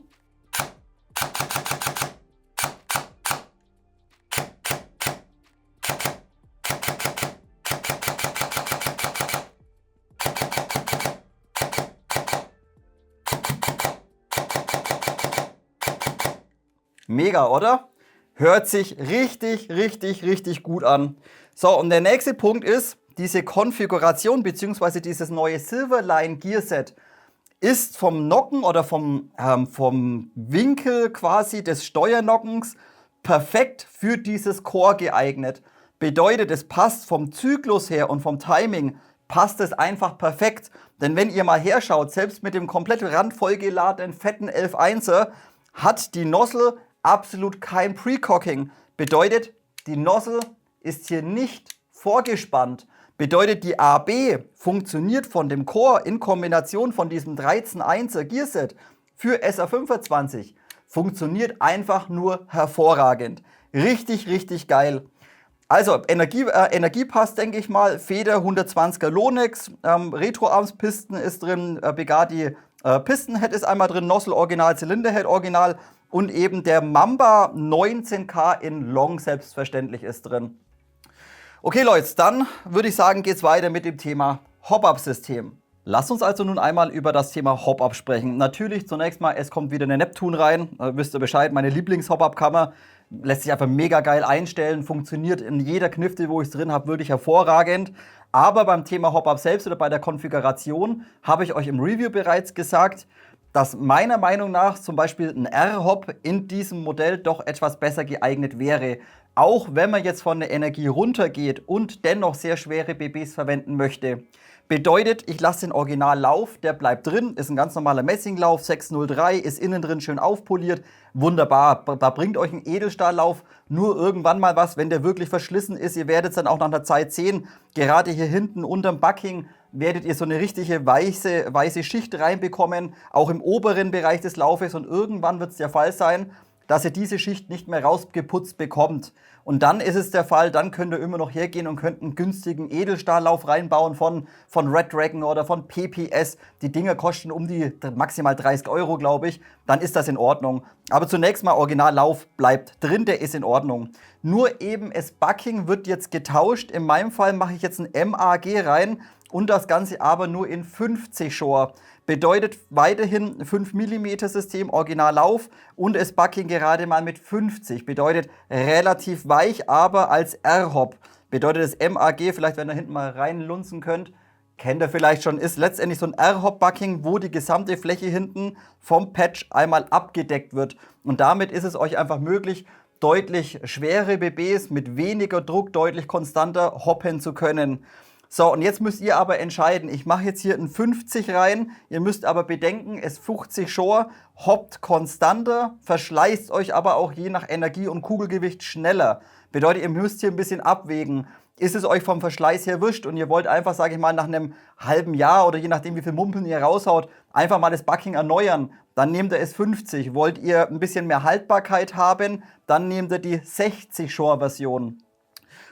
Mega, oder? Hört sich richtig, richtig, richtig gut an. So, und der nächste Punkt ist, diese Konfiguration bzw. dieses neue Silverline Gearset ist vom Nocken oder vom Winkel quasi des Steuernockens perfekt für dieses Core geeignet. Bedeutet, es passt vom Zyklus her und vom Timing, passt es einfach perfekt. Denn wenn ihr mal herschaut, selbst mit dem komplett randvoll geladenen fetten 11.1er hat die Nozzle absolut kein Precocking. Bedeutet, die Nozzle ist hier nicht vorgespannt. Bedeutet, die AB funktioniert von dem Core in Kombination von diesem 13.1er Gearset für SR25, funktioniert einfach nur hervorragend. Richtig, richtig geil. Also Energiepass, denke ich mal, Feder 120er Lonex, Retroarms-Pisten ist drin, Bugatti Pistonhead ist einmal drin, Nozzle Original, Zylinderhead Original und eben der Mamba 19K in Long selbstverständlich ist drin. Okay Leute, dann würde ich sagen, geht es weiter mit dem Thema Hop-Up-System. Lasst uns also nun einmal über das Thema Hop-Up sprechen. Natürlich zunächst mal, es kommt wieder eine Neptune rein. Wisst ihr Bescheid, meine Lieblings-Hop-Up-Kammer. Lässt sich einfach mega geil einstellen, funktioniert in jeder Knifte, wo ich es drin habe, wirklich hervorragend. Aber beim Thema Hop-Up selbst oder bei der Konfiguration habe ich euch im Review bereits gesagt, dass meiner Meinung nach zum Beispiel ein R-Hop in diesem Modell doch etwas besser geeignet wäre. Auch wenn man jetzt von der Energie runtergeht und dennoch sehr schwere BBs verwenden möchte. Bedeutet, ich lasse den Originallauf, der bleibt drin, ist ein ganz normaler Messinglauf, 603, ist innen drin schön aufpoliert, wunderbar. Da bringt euch ein Edelstahllauf nur irgendwann mal was, wenn der wirklich verschlissen ist. Ihr werdet es dann auch nach einer Zeit sehen, gerade hier hinten unterm Bucking werdet ihr so eine richtige weiße Schicht reinbekommen, auch im oberen Bereich des Laufes und irgendwann wird es der Fall sein, dass ihr diese Schicht nicht mehr rausgeputzt bekommt. Und dann ist es der Fall, dann könnt ihr immer noch hergehen und könnt einen günstigen Edelstahllauf reinbauen von Red Dragon oder von PPS. Die Dinger kosten um die maximal 30 Euro, glaube ich. Dann ist das in Ordnung. Aber zunächst mal, Originallauf bleibt drin, der ist in Ordnung. Nur eben das Bucking wird jetzt getauscht. In meinem Fall mache ich jetzt ein MAG rein und das Ganze aber nur in 50 Shore. Bedeutet weiterhin 5 mm System, Originallauf und das Bucking gerade mal mit 50. Bedeutet relativ weich, aber als R-Hop. Bedeutet das MAG, vielleicht wenn ihr hinten mal reinlunzen könnt, kennt ihr vielleicht schon, ist letztendlich so ein R-Hop-Bucking, wo die gesamte Fläche hinten vom Patch einmal abgedeckt wird. Und damit ist es euch einfach möglich, deutlich schwere BBs mit weniger Druck deutlich konstanter hoppen zu können. So, und jetzt müsst ihr aber entscheiden. Ich mache jetzt hier ein 50 rein. Ihr müsst aber bedenken, es 50 Shore, hoppt konstanter, verschleißt euch aber auch je nach Energie und Kugelgewicht schneller. Bedeutet, ihr müsst hier ein bisschen abwägen. Ist es euch vom Verschleiß her wurscht und ihr wollt einfach, sage ich mal, nach einem halben Jahr oder je nachdem, wie viel Mumpeln ihr raushaut, einfach mal das Bucking erneuern, dann nehmt ihr es 50. Wollt ihr ein bisschen mehr Haltbarkeit haben, dann nehmt ihr die 60 Shore Version.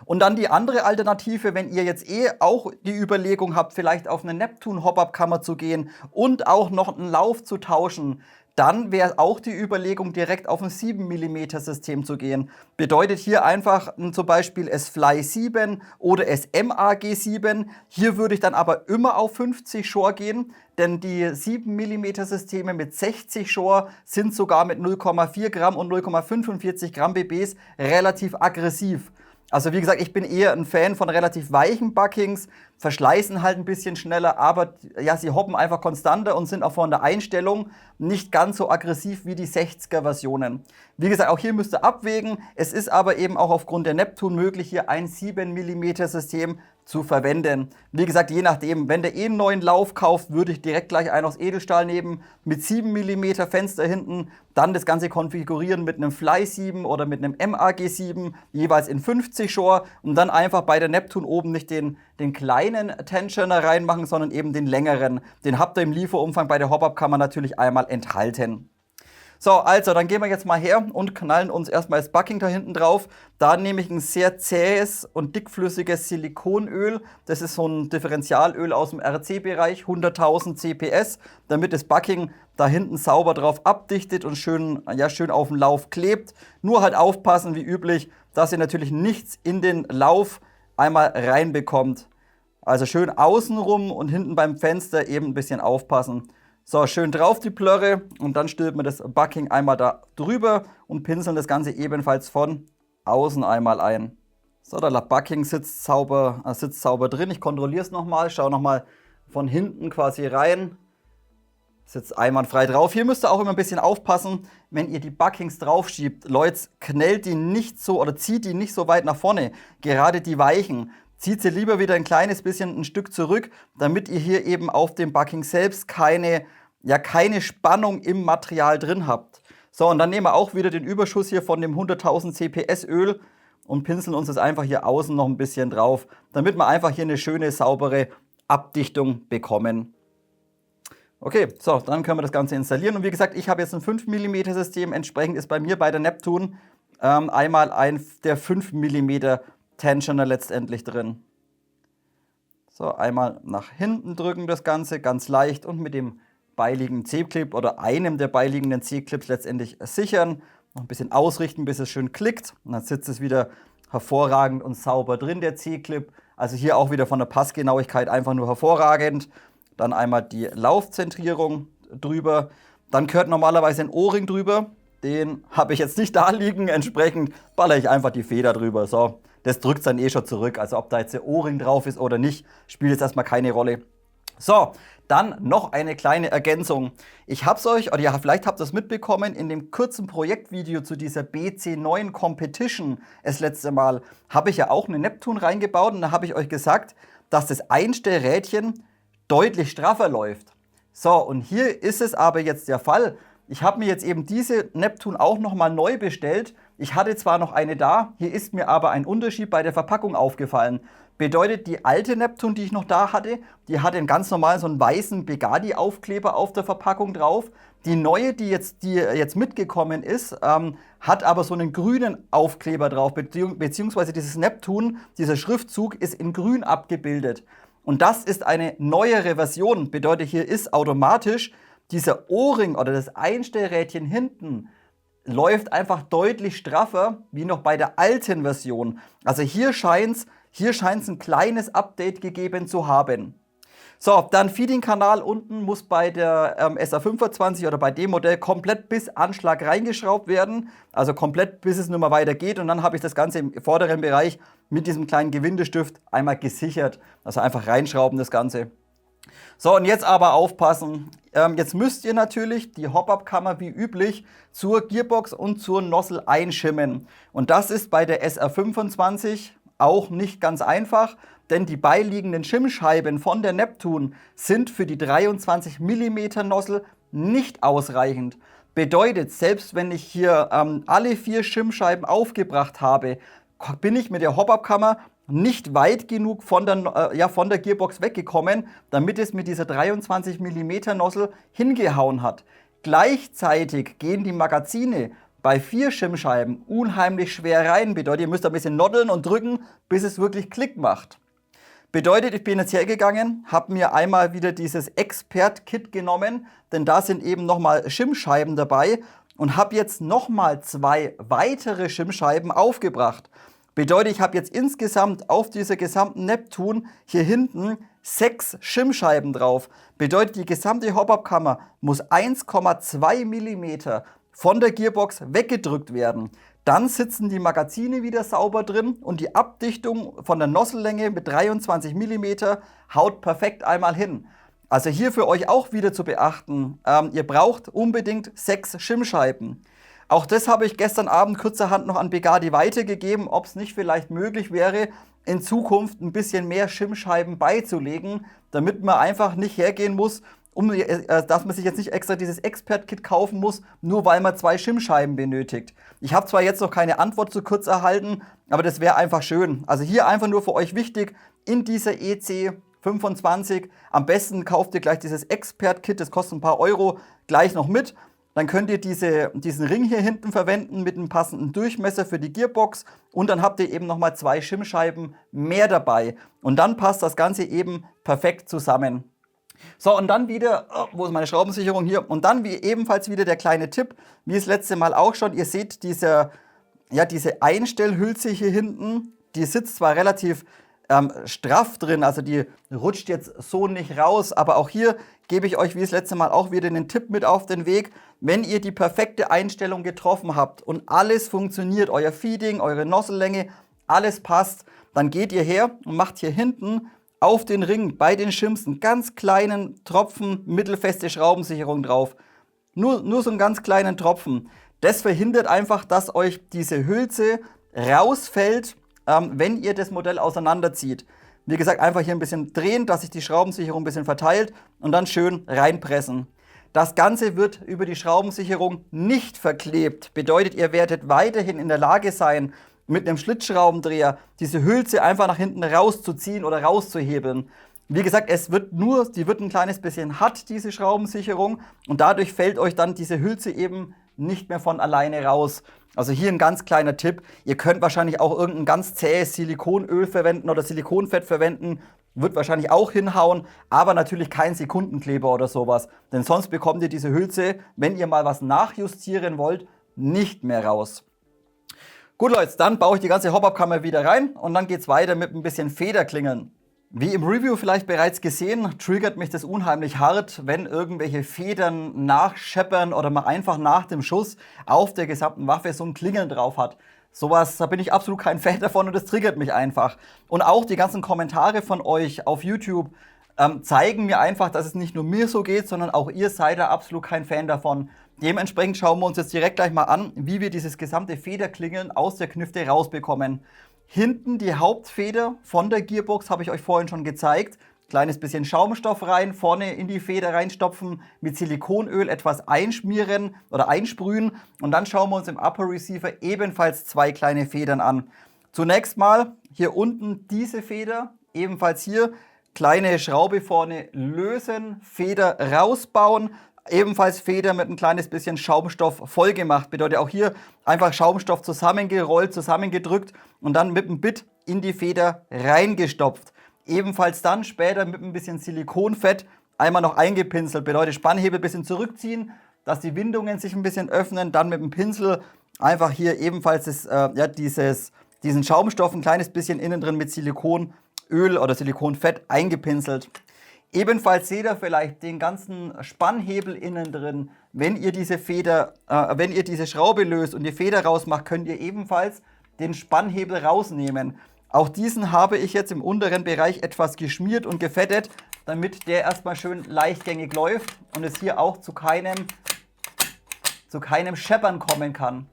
Und dann die andere Alternative, wenn ihr jetzt auch die Überlegung habt, vielleicht auf eine Neptune Hop-Up-Kammer zu gehen und auch noch einen Lauf zu tauschen, dann wäre auch die Überlegung, direkt auf ein 7 mm System zu gehen. Bedeutet hier einfach zum Beispiel das Fly 7 oder das MAG 7. Hier würde ich dann aber immer auf 50 Shore gehen, denn die 7 mm Systeme mit 60 Shore sind sogar mit 0,4 Gramm und 0,45 Gramm BBs relativ aggressiv. Also wie gesagt, ich bin eher ein Fan von relativ weichen Buckings, verschleißen halt ein bisschen schneller, aber ja, sie hoppen einfach konstanter und sind auch von der Einstellung nicht ganz so aggressiv wie die 60er Versionen. Wie gesagt, auch hier müsst ihr abwägen. Es ist aber eben auch aufgrund der Neptune möglich, hier ein 7 mm System zu verwenden. Wie gesagt, je nachdem, wenn der einen neuen Lauf kauft, würde ich direkt gleich einen aus Edelstahl nehmen, mit 7 mm Fenster hinten, dann das Ganze konfigurieren mit einem Fly 7 oder mit einem MAG 7, jeweils in 50 Shore und dann einfach bei der Neptune oben nicht den kleinen Tensioner reinmachen, sondern eben den längeren. Den habt ihr im Lieferumfang bei der Hop-Up-Kammer natürlich einmal enthalten. So, also, dann gehen wir jetzt mal her und knallen uns erstmal das Bucking da hinten drauf. Da nehme ich ein sehr zähes und dickflüssiges Silikonöl. Das ist so ein Differentialöl aus dem RC-Bereich, 100.000 CPS, damit das Bucking da hinten sauber drauf abdichtet und schön auf dem Lauf klebt. Nur halt aufpassen, wie üblich, dass ihr natürlich nichts in den Lauf einmal reinbekommt. Also schön außenrum und hinten beim Fenster eben ein bisschen aufpassen. So, schön drauf die Plörre und dann stülpt man das Bucking einmal da drüber und pinseln das Ganze ebenfalls von außen einmal ein. So, der Bucking sitzt sauber drin. Ich kontrolliere es nochmal, schaue nochmal von hinten quasi rein. Sitzt einwandfrei drauf. Hier müsst ihr auch immer ein bisschen aufpassen, wenn ihr die Buckings drauf schiebt. Leute, knellt die nicht so oder zieht die nicht so weit nach vorne. Gerade die weichen. Zieht sie lieber wieder ein kleines bisschen ein Stück zurück, damit ihr hier eben auf dem Bucking selbst keine Spannung im Material drin habt. So, und dann nehmen wir auch wieder den Überschuss hier von dem 100.000 CPS Öl und pinseln uns das einfach hier außen noch ein bisschen drauf, damit wir einfach hier eine schöne, saubere Abdichtung bekommen. Okay, so, dann können wir das Ganze installieren. Und wie gesagt, ich habe jetzt ein 5 mm System. Entsprechend ist bei mir bei der Neptune einmal der 5 mm Tensioner letztendlich drin. So, einmal nach hinten drücken das Ganze, ganz leicht und mit dem beiliegenden C-Clip oder einem der beiliegenden C-Clips letztendlich sichern. Noch ein bisschen ausrichten, bis es schön klickt. Und dann sitzt es wieder hervorragend und sauber drin, der C-Clip. Also hier auch wieder von der Passgenauigkeit einfach nur hervorragend. Dann einmal die Laufzentrierung drüber. Dann gehört normalerweise ein O-Ring drüber. Den habe ich jetzt nicht da liegen. Entsprechend ballere ich einfach die Feder drüber. So, das drückt es dann eh schon zurück. Also ob da jetzt der O-Ring drauf ist oder nicht, spielt jetzt erstmal keine Rolle. So, dann noch eine kleine Ergänzung. Ich habe es euch, oder ja, vielleicht habt ihr es mitbekommen, in dem kurzen Projektvideo zu dieser BC9 Competition das letzte Mal, habe ich ja auch eine Neptune reingebaut und da habe ich euch gesagt, dass das Einstellrädchen deutlich straffer läuft. So, und hier ist es aber jetzt der Fall. Ich habe mir jetzt eben diese Neptune auch nochmal neu bestellt. Ich hatte zwar noch eine da, hier ist mir aber ein Unterschied bei der Verpackung aufgefallen. Bedeutet, die alte Neptune, die ich noch da hatte, die hatte einen ganz normalen, so einen weißen Begadi-Aufkleber auf der Verpackung drauf. Die neue, die jetzt mitgekommen ist, hat aber so einen grünen Aufkleber drauf, beziehungsweise dieses Neptune, dieser Schriftzug ist in grün abgebildet. Und das ist eine neuere Version. Bedeutet, hier ist automatisch dieser O-Ring oder das Einstellrädchen hinten läuft einfach deutlich straffer wie noch bei der alten Version. Also hier scheint es ein kleines Update gegeben zu haben. So, dann Feeding-Kanal unten muss bei der SA25 oder bei dem Modell komplett bis Anschlag reingeschraubt werden. Also komplett, bis es nur mal weiter geht. Und dann habe ich das Ganze im vorderen Bereich mit diesem kleinen Gewindestift einmal gesichert. Also einfach reinschrauben das Ganze. So, und jetzt aber aufpassen. Jetzt müsst ihr natürlich die Hop-Up-Kammer wie üblich zur Gearbox und zur Nozzle einschimmen. Und das ist bei der SR25 auch nicht ganz einfach, denn die beiliegenden Schimmscheiben von der Neptune sind für die 23 mm Nozzle nicht ausreichend. Bedeutet, selbst wenn ich hier alle 4 Schimmscheiben aufgebracht habe, bin ich mit der Hop-Up-Kammer nicht weit genug von der Gearbox weggekommen, damit es mit dieser 23 mm Nozzle hingehauen hat. Gleichzeitig gehen die Magazine bei 4 Schimmscheiben unheimlich schwer rein. Bedeutet, ihr müsst ein bisschen noddeln und drücken, bis es wirklich Klick macht. Bedeutet, ich bin jetzt hergegangen, habe mir einmal wieder dieses Expert-Kit genommen, denn da sind eben nochmal Schimmscheiben dabei und habe jetzt nochmal 2 weitere Schimmscheiben aufgebracht. Bedeutet, ich habe jetzt insgesamt auf dieser gesamten Neptune hier hinten 6 Schimmscheiben drauf. Bedeutet, die gesamte Hop-Up-Kammer muss 1,2 mm von der Gearbox weggedrückt werden. Dann sitzen die Magazine wieder sauber drin und die Abdichtung von der Nozzle-Länge mit 23 mm haut perfekt einmal hin. Also hier für euch auch wieder zu beachten, ihr braucht unbedingt 6 Schimmscheiben. Auch das habe ich gestern Abend kurzerhand noch an Begadi weitergegeben, ob es nicht vielleicht möglich wäre, in Zukunft ein bisschen mehr Schimmscheiben beizulegen, damit man einfach nicht hergehen muss, dass man sich jetzt nicht extra dieses Expert-Kit kaufen muss, nur weil man 2 Schimmscheiben benötigt. Ich habe zwar jetzt noch keine Antwort zu kurz erhalten, aber das wäre einfach schön. Also hier einfach nur für euch wichtig, in dieser EC25, am besten kauft ihr gleich dieses Expert-Kit, das kostet ein paar Euro, gleich noch mit. Dann könnt ihr diesen Ring hier hinten verwenden mit einem passenden Durchmesser für die Gearbox und dann habt ihr eben nochmal 2 Schimmscheiben mehr dabei. Und dann passt das Ganze eben perfekt zusammen. So, und dann wieder, wo ist meine Schraubensicherung hier? Und dann ebenfalls wieder der kleine Tipp, wie das letzte Mal auch schon. Ihr seht diese Einstellhülse hier hinten, die sitzt zwar relativ straff drin, also die rutscht jetzt so nicht raus, aber auch hier gebe ich euch wie das letzte Mal auch wieder einen Tipp mit auf den Weg. Wenn ihr die perfekte Einstellung getroffen habt und alles funktioniert, euer Feeding, eure Nozzle-Länge, alles passt, dann geht ihr her und macht hier hinten auf den Ring bei den Shimms einen ganz kleinen Tropfen mittelfeste Schraubensicherung drauf. Nur so einen ganz kleinen Tropfen. Das verhindert einfach, dass euch diese Hülse rausfällt, wenn ihr das Modell auseinanderzieht. Wie gesagt, einfach hier ein bisschen drehen, dass sich die Schraubensicherung ein bisschen verteilt und dann schön reinpressen. Das Ganze wird über die Schraubensicherung nicht verklebt. Bedeutet, ihr werdet weiterhin in der Lage sein, mit einem Schlitzschraubendreher diese Hülse einfach nach hinten rauszuziehen oder rauszuhebeln. Wie gesagt, die wird ein kleines bisschen hart, diese Schraubensicherung, und dadurch fällt euch dann diese Hülse eben nicht mehr von alleine raus. Also hier ein ganz kleiner Tipp. Ihr könnt wahrscheinlich auch irgendein ganz zähes Silikonöl verwenden oder Silikonfett verwenden. Wird wahrscheinlich auch hinhauen, aber natürlich kein Sekundenkleber oder sowas. Denn sonst bekommt ihr diese Hülse, wenn ihr mal was nachjustieren wollt, nicht mehr raus. Gut Leute, dann baue ich die ganze Hop-Up-Kammer wieder rein und dann geht es weiter mit ein bisschen Federklingeln. Wie im Review vielleicht bereits gesehen, triggert mich das unheimlich hart, wenn irgendwelche Federn nachscheppern oder man einfach nach dem Schuss auf der gesamten Waffe so ein Klingeln drauf hat. Sowas, da bin ich absolut kein Fan davon und das triggert mich einfach. Und auch die ganzen Kommentare von euch auf YouTube zeigen mir einfach, dass es nicht nur mir so geht, sondern auch ihr seid da absolut kein Fan davon. Dementsprechend schauen wir uns jetzt direkt gleich mal an, wie wir dieses gesamte Federklingeln aus der Knifte rausbekommen. Hinten die Hauptfeder von der Gearbox habe ich euch vorhin schon gezeigt. Kleines bisschen Schaumstoff rein, vorne in die Feder reinstopfen, mit Silikonöl etwas einschmieren oder einsprühen und dann schauen wir uns im Upper Receiver ebenfalls zwei kleine Federn an. Zunächst mal hier unten diese Feder, ebenfalls hier kleine Schraube vorne lösen, Feder rausbauen. Ebenfalls Feder mit ein kleines bisschen Schaumstoff voll gemacht. Bedeutet auch hier einfach Schaumstoff zusammengerollt, zusammengedrückt und dann mit dem Bit in die Feder reingestopft. Ebenfalls dann später mit ein bisschen Silikonfett einmal noch eingepinselt. Bedeutet Spannhebel ein bisschen zurückziehen, dass die Windungen sich ein bisschen öffnen. Dann mit dem Pinsel einfach hier ebenfalls diesen Schaumstoff ein kleines bisschen innen drin mit Silikonöl oder Silikonfett eingepinselt. Ebenfalls seht ihr vielleicht den ganzen Spannhebel innen drin. Wenn ihr diese Schraube löst und die Feder rausmacht, könnt ihr ebenfalls den Spannhebel rausnehmen. Auch diesen habe ich jetzt im unteren Bereich etwas geschmiert und gefettet, damit der erstmal schön leichtgängig läuft und es hier auch zu keinem Scheppern kommen kann.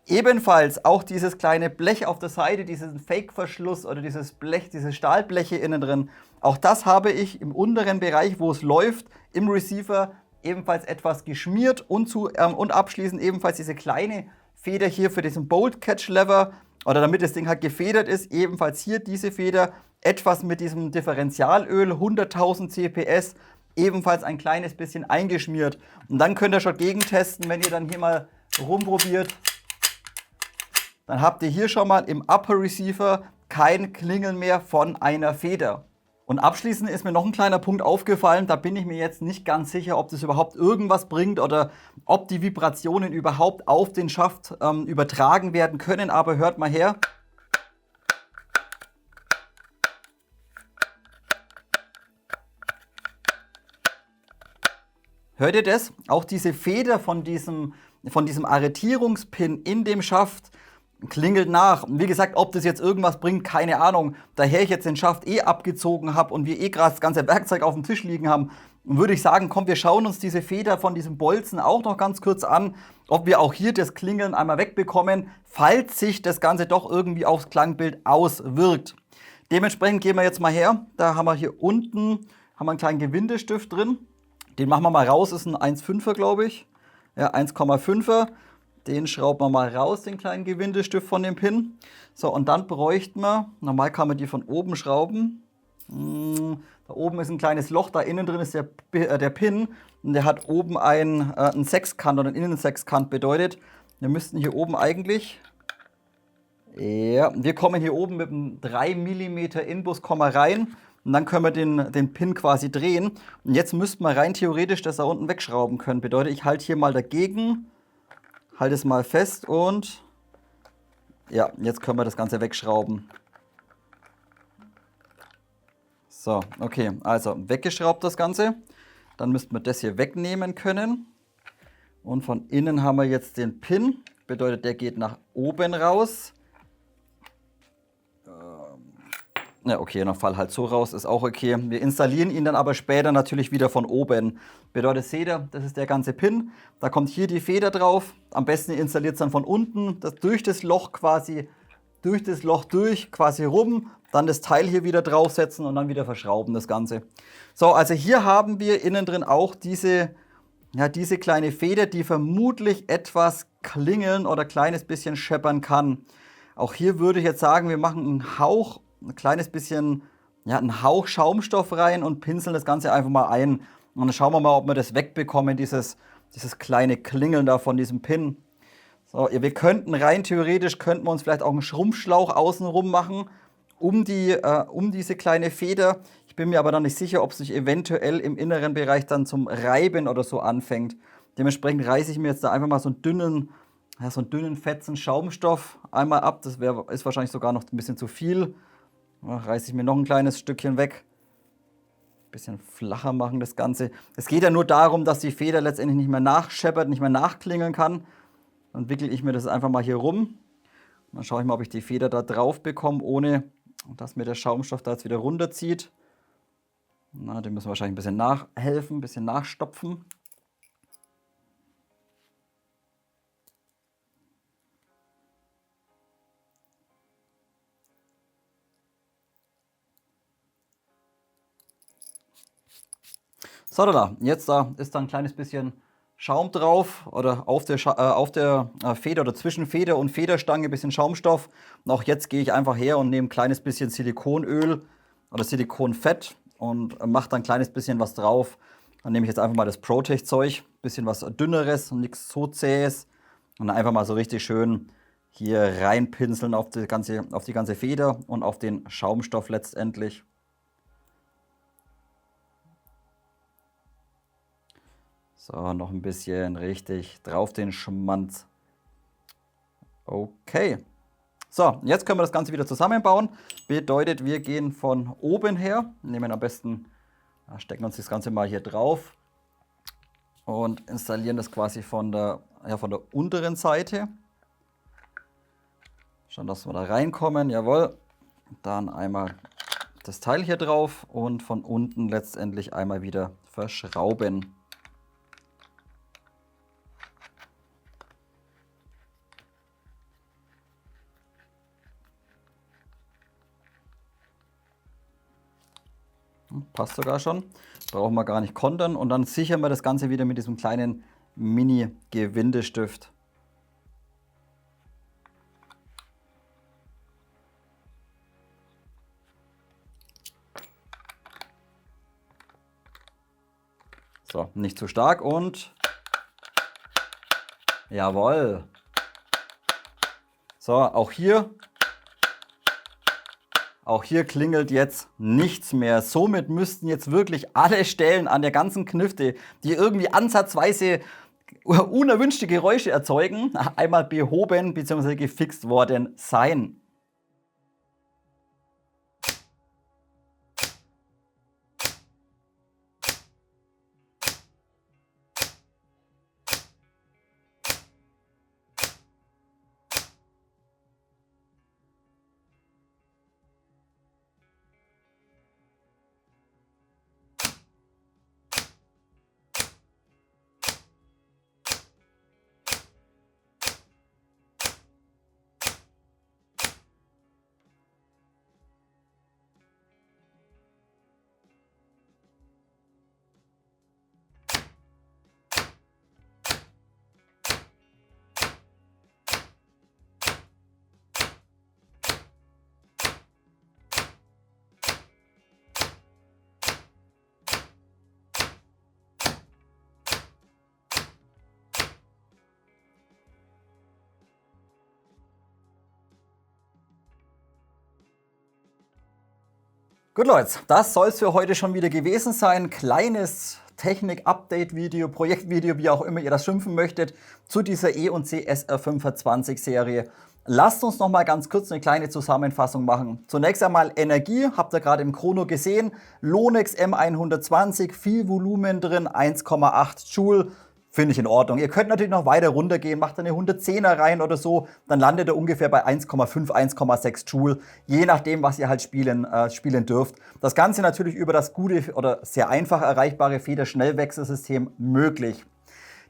Ebenfalls auch dieses kleine Blech auf der Seite, diesen Fake-Verschluss oder dieses Blech, diese Stahlbleche innen drin. Auch das habe ich im unteren Bereich, wo es läuft, im Receiver ebenfalls etwas geschmiert und abschließend ebenfalls diese kleine Feder hier für diesen Bolt Catch Lever oder damit das Ding halt gefedert ist, ebenfalls hier diese Feder, etwas mit diesem Differentialöl, 100.000 CPS, ebenfalls ein kleines bisschen eingeschmiert. Und dann könnt ihr schon gegentesten, wenn ihr dann hier mal rumprobiert. Dann habt ihr hier schon mal im Upper Receiver kein Klingeln mehr von einer Feder. Und abschließend ist mir noch ein kleiner Punkt aufgefallen, da bin ich mir jetzt nicht ganz sicher, ob das überhaupt irgendwas bringt oder ob die Vibrationen überhaupt auf den Schaft übertragen werden können, aber hört mal her. Hört ihr das? Auch diese Feder von diesem Arretierungspin in dem Schaft klingelt nach. Und wie gesagt, ob das jetzt irgendwas bringt, keine Ahnung. Daher ich jetzt den Schaft abgezogen habe und wir gerade das ganze Werkzeug auf dem Tisch liegen haben, würde ich sagen, komm, wir schauen uns diese Feder von diesem Bolzen auch noch ganz kurz an, ob wir auch hier das Klingeln einmal wegbekommen, falls sich das Ganze doch irgendwie aufs Klangbild auswirkt. Dementsprechend gehen wir jetzt mal her. Da haben wir hier unten einen kleinen Gewindestift drin. Den machen wir mal raus, ist ein 1,5er, glaube ich. Ja, 1,5er. Den schrauben wir mal raus, den kleinen Gewindestift von dem Pin. So, und dann bräuchten wir, normal kann man die von oben schrauben. Da oben ist ein kleines Loch, da innen drin ist der Pin. Und der hat oben einen Sechskant oder einen Innensechskant bedeutet. Wir müssten hier oben eigentlich, ja, wir kommen hier oben mit einem 3 mm Inbus rein. Und dann können wir den Pin quasi drehen. Und jetzt müssten wir rein theoretisch das da unten wegschrauben können. Bedeutet, ich halte hier mal dagegen. Halte es mal fest und ja, jetzt können wir das Ganze wegschrauben. So, okay, also weggeschraubt das Ganze. Dann müssten wir das hier wegnehmen können. Und von innen haben wir jetzt den Pin. Bedeutet, der geht nach oben raus. Ja, okay, dann fall halt so raus, ist auch okay. Wir installieren ihn dann aber später natürlich wieder von oben. Bedeutet, seht ihr, das ist der ganze Pin. Da kommt hier die Feder drauf. Am besten ihr installiert es dann von unten, durch das Loch durch, quasi rum. Dann das Teil hier wieder draufsetzen und dann wieder verschrauben das Ganze. So, also hier haben wir innen drin auch diese kleine Feder, die vermutlich etwas klingeln oder ein kleines bisschen scheppern kann. Auch hier würde ich jetzt sagen, wir machen einen Hauch, ein kleines bisschen, ja, einen Hauch Schaumstoff rein und pinseln das Ganze einfach mal ein. Und dann schauen wir mal, ob wir das wegbekommen, dieses kleine Klingeln da von diesem Pin. So, wir könnten rein theoretisch, könnten wir uns vielleicht auch einen Schrumpfschlauch außenrum machen, um diese kleine Feder. Ich bin mir aber dann nicht sicher, ob es sich eventuell im inneren Bereich dann zum Reiben oder so anfängt. Dementsprechend reiße ich mir jetzt da einfach mal so einen dünnen Fetzen Schaumstoff einmal ab. Das ist wahrscheinlich sogar noch ein bisschen zu viel. Ja, reiße ich mir noch ein kleines Stückchen weg. Bisschen flacher machen das Ganze. Es geht ja nur darum, dass die Feder letztendlich nicht mehr nachscheppert, nicht mehr nachklingeln kann. Dann wickel ich mir das einfach mal hier rum. Dann schaue ich mal, ob ich die Feder da drauf bekomme, ohne dass mir der Schaumstoff da jetzt wieder runterzieht. Na, dem müssen wir wahrscheinlich ein bisschen nachhelfen, ein bisschen nachstopfen. So, da, jetzt da ist da ein kleines bisschen Schaum drauf oder auf der Feder oder zwischen Feder und Federstange ein bisschen Schaumstoff. Und auch jetzt gehe ich einfach her und nehme ein kleines bisschen Silikonöl oder Silikonfett und mache dann ein kleines bisschen was drauf. Dann nehme ich jetzt einfach mal das Protech-Zeug, ein bisschen was dünneres und nichts so zähes. Und dann einfach mal so richtig schön hier reinpinseln auf die ganze Feder und auf den Schaumstoff letztendlich. So, noch ein bisschen richtig drauf den Schmanz. Okay. So, jetzt können wir das Ganze wieder zusammenbauen. Bedeutet, wir gehen von oben her, nehmen am besten, stecken uns das Ganze mal hier drauf und installieren das quasi von der unteren Seite. Schauen, dass wir da reinkommen, jawohl. Dann einmal das Teil hier drauf und von unten letztendlich einmal wieder verschrauben. Passt sogar schon. Brauchen wir gar nicht kontern. Und dann sichern wir das Ganze wieder mit diesem kleinen Mini-Gewindestift. So, nicht zu stark und jawohl. So, auch hier klingelt jetzt nichts mehr. Somit müssten jetzt wirklich alle Stellen an der ganzen Knifte, die irgendwie ansatzweise unerwünschte Geräusche erzeugen, einmal behoben bzw. gefixt worden sein. Gut Leute, das soll es für heute schon wieder gewesen sein. Kleines Technik-Update-Video, Projektvideo, wie auch immer ihr das schimpfen möchtet, zu dieser E&C SR25-Serie. Lasst uns noch mal ganz kurz eine kleine Zusammenfassung machen. Zunächst einmal Energie, habt ihr gerade im Chrono gesehen. Lonex M120, viel Volumen drin, 1,8 Joule. Finde ich in Ordnung. Ihr könnt natürlich noch weiter runtergehen, macht eine 110er rein oder so, dann landet er ungefähr bei 1,5, 1,6 Joule, je nachdem, was ihr halt spielen dürft. Das Ganze natürlich über das gute oder sehr einfach erreichbare Federschnellwechselsystem möglich.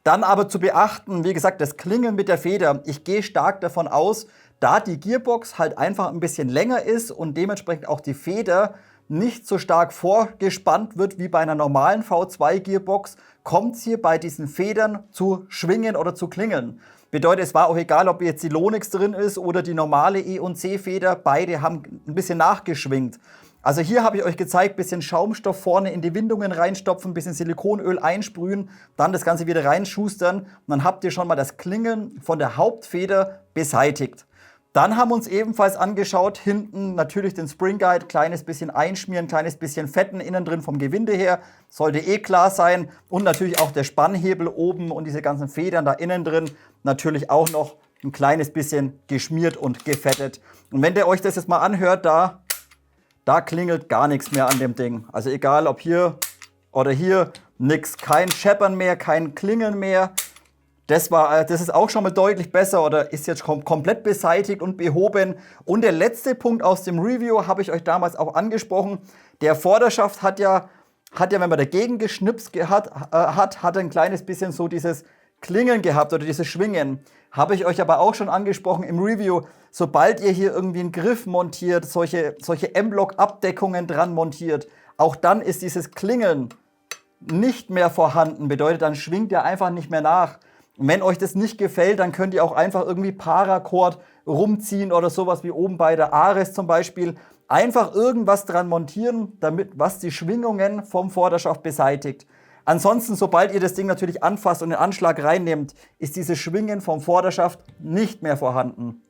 Dann aber zu beachten, wie gesagt, das Klingeln mit der Feder. Ich gehe stark davon aus, da die Gearbox halt einfach ein bisschen länger ist und dementsprechend auch die Feder nicht so stark vorgespannt wird wie bei einer normalen V2 Gearbox, kommt es hier bei diesen Federn zu schwingen oder zu klingeln. Bedeutet, es war auch egal, ob jetzt die Lonix drin ist oder die normale E&C Feder, beide haben ein bisschen nachgeschwingt. Also hier habe ich euch gezeigt, bisschen Schaumstoff vorne in die Windungen reinstopfen, bisschen Silikonöl einsprühen, dann das Ganze wieder reinschustern und dann habt ihr schon mal das Klingen von der Hauptfeder beseitigt. Dann haben wir uns ebenfalls angeschaut, hinten natürlich den Spring Guide, kleines bisschen einschmieren, kleines bisschen fetten innen drin vom Gewinde her, sollte eh klar sein. Und natürlich auch der Spannhebel oben und diese ganzen Federn da innen drin, natürlich auch noch ein kleines bisschen geschmiert und gefettet. Und wenn ihr euch das jetzt mal anhört, da klingelt gar nichts mehr an dem Ding. Also egal ob hier oder hier, nix, kein Scheppern mehr, kein Klingeln mehr. Das ist auch schon mal deutlich besser oder ist jetzt komplett beseitigt und behoben. Und der letzte Punkt aus dem Review habe ich euch damals auch angesprochen. Der Vorderschaft hat ja, wenn man dagegen geschnipst hat ein kleines bisschen so dieses Klingeln gehabt oder dieses Schwingen. Habe ich euch aber auch schon angesprochen im Review. Sobald ihr hier irgendwie einen Griff montiert, solche M-Block-Abdeckungen dran montiert, auch dann ist dieses Klingeln nicht mehr vorhanden. Bedeutet, dann schwingt er einfach nicht mehr nach. Und wenn euch das nicht gefällt, dann könnt ihr auch einfach irgendwie Paracord rumziehen oder sowas wie oben bei der Ares zum Beispiel. Einfach irgendwas dran montieren, was die Schwingungen vom Vorderschaft beseitigt. Ansonsten, sobald ihr das Ding natürlich anfasst und den Anschlag reinnehmt, ist dieses Schwingen vom Vorderschaft nicht mehr vorhanden.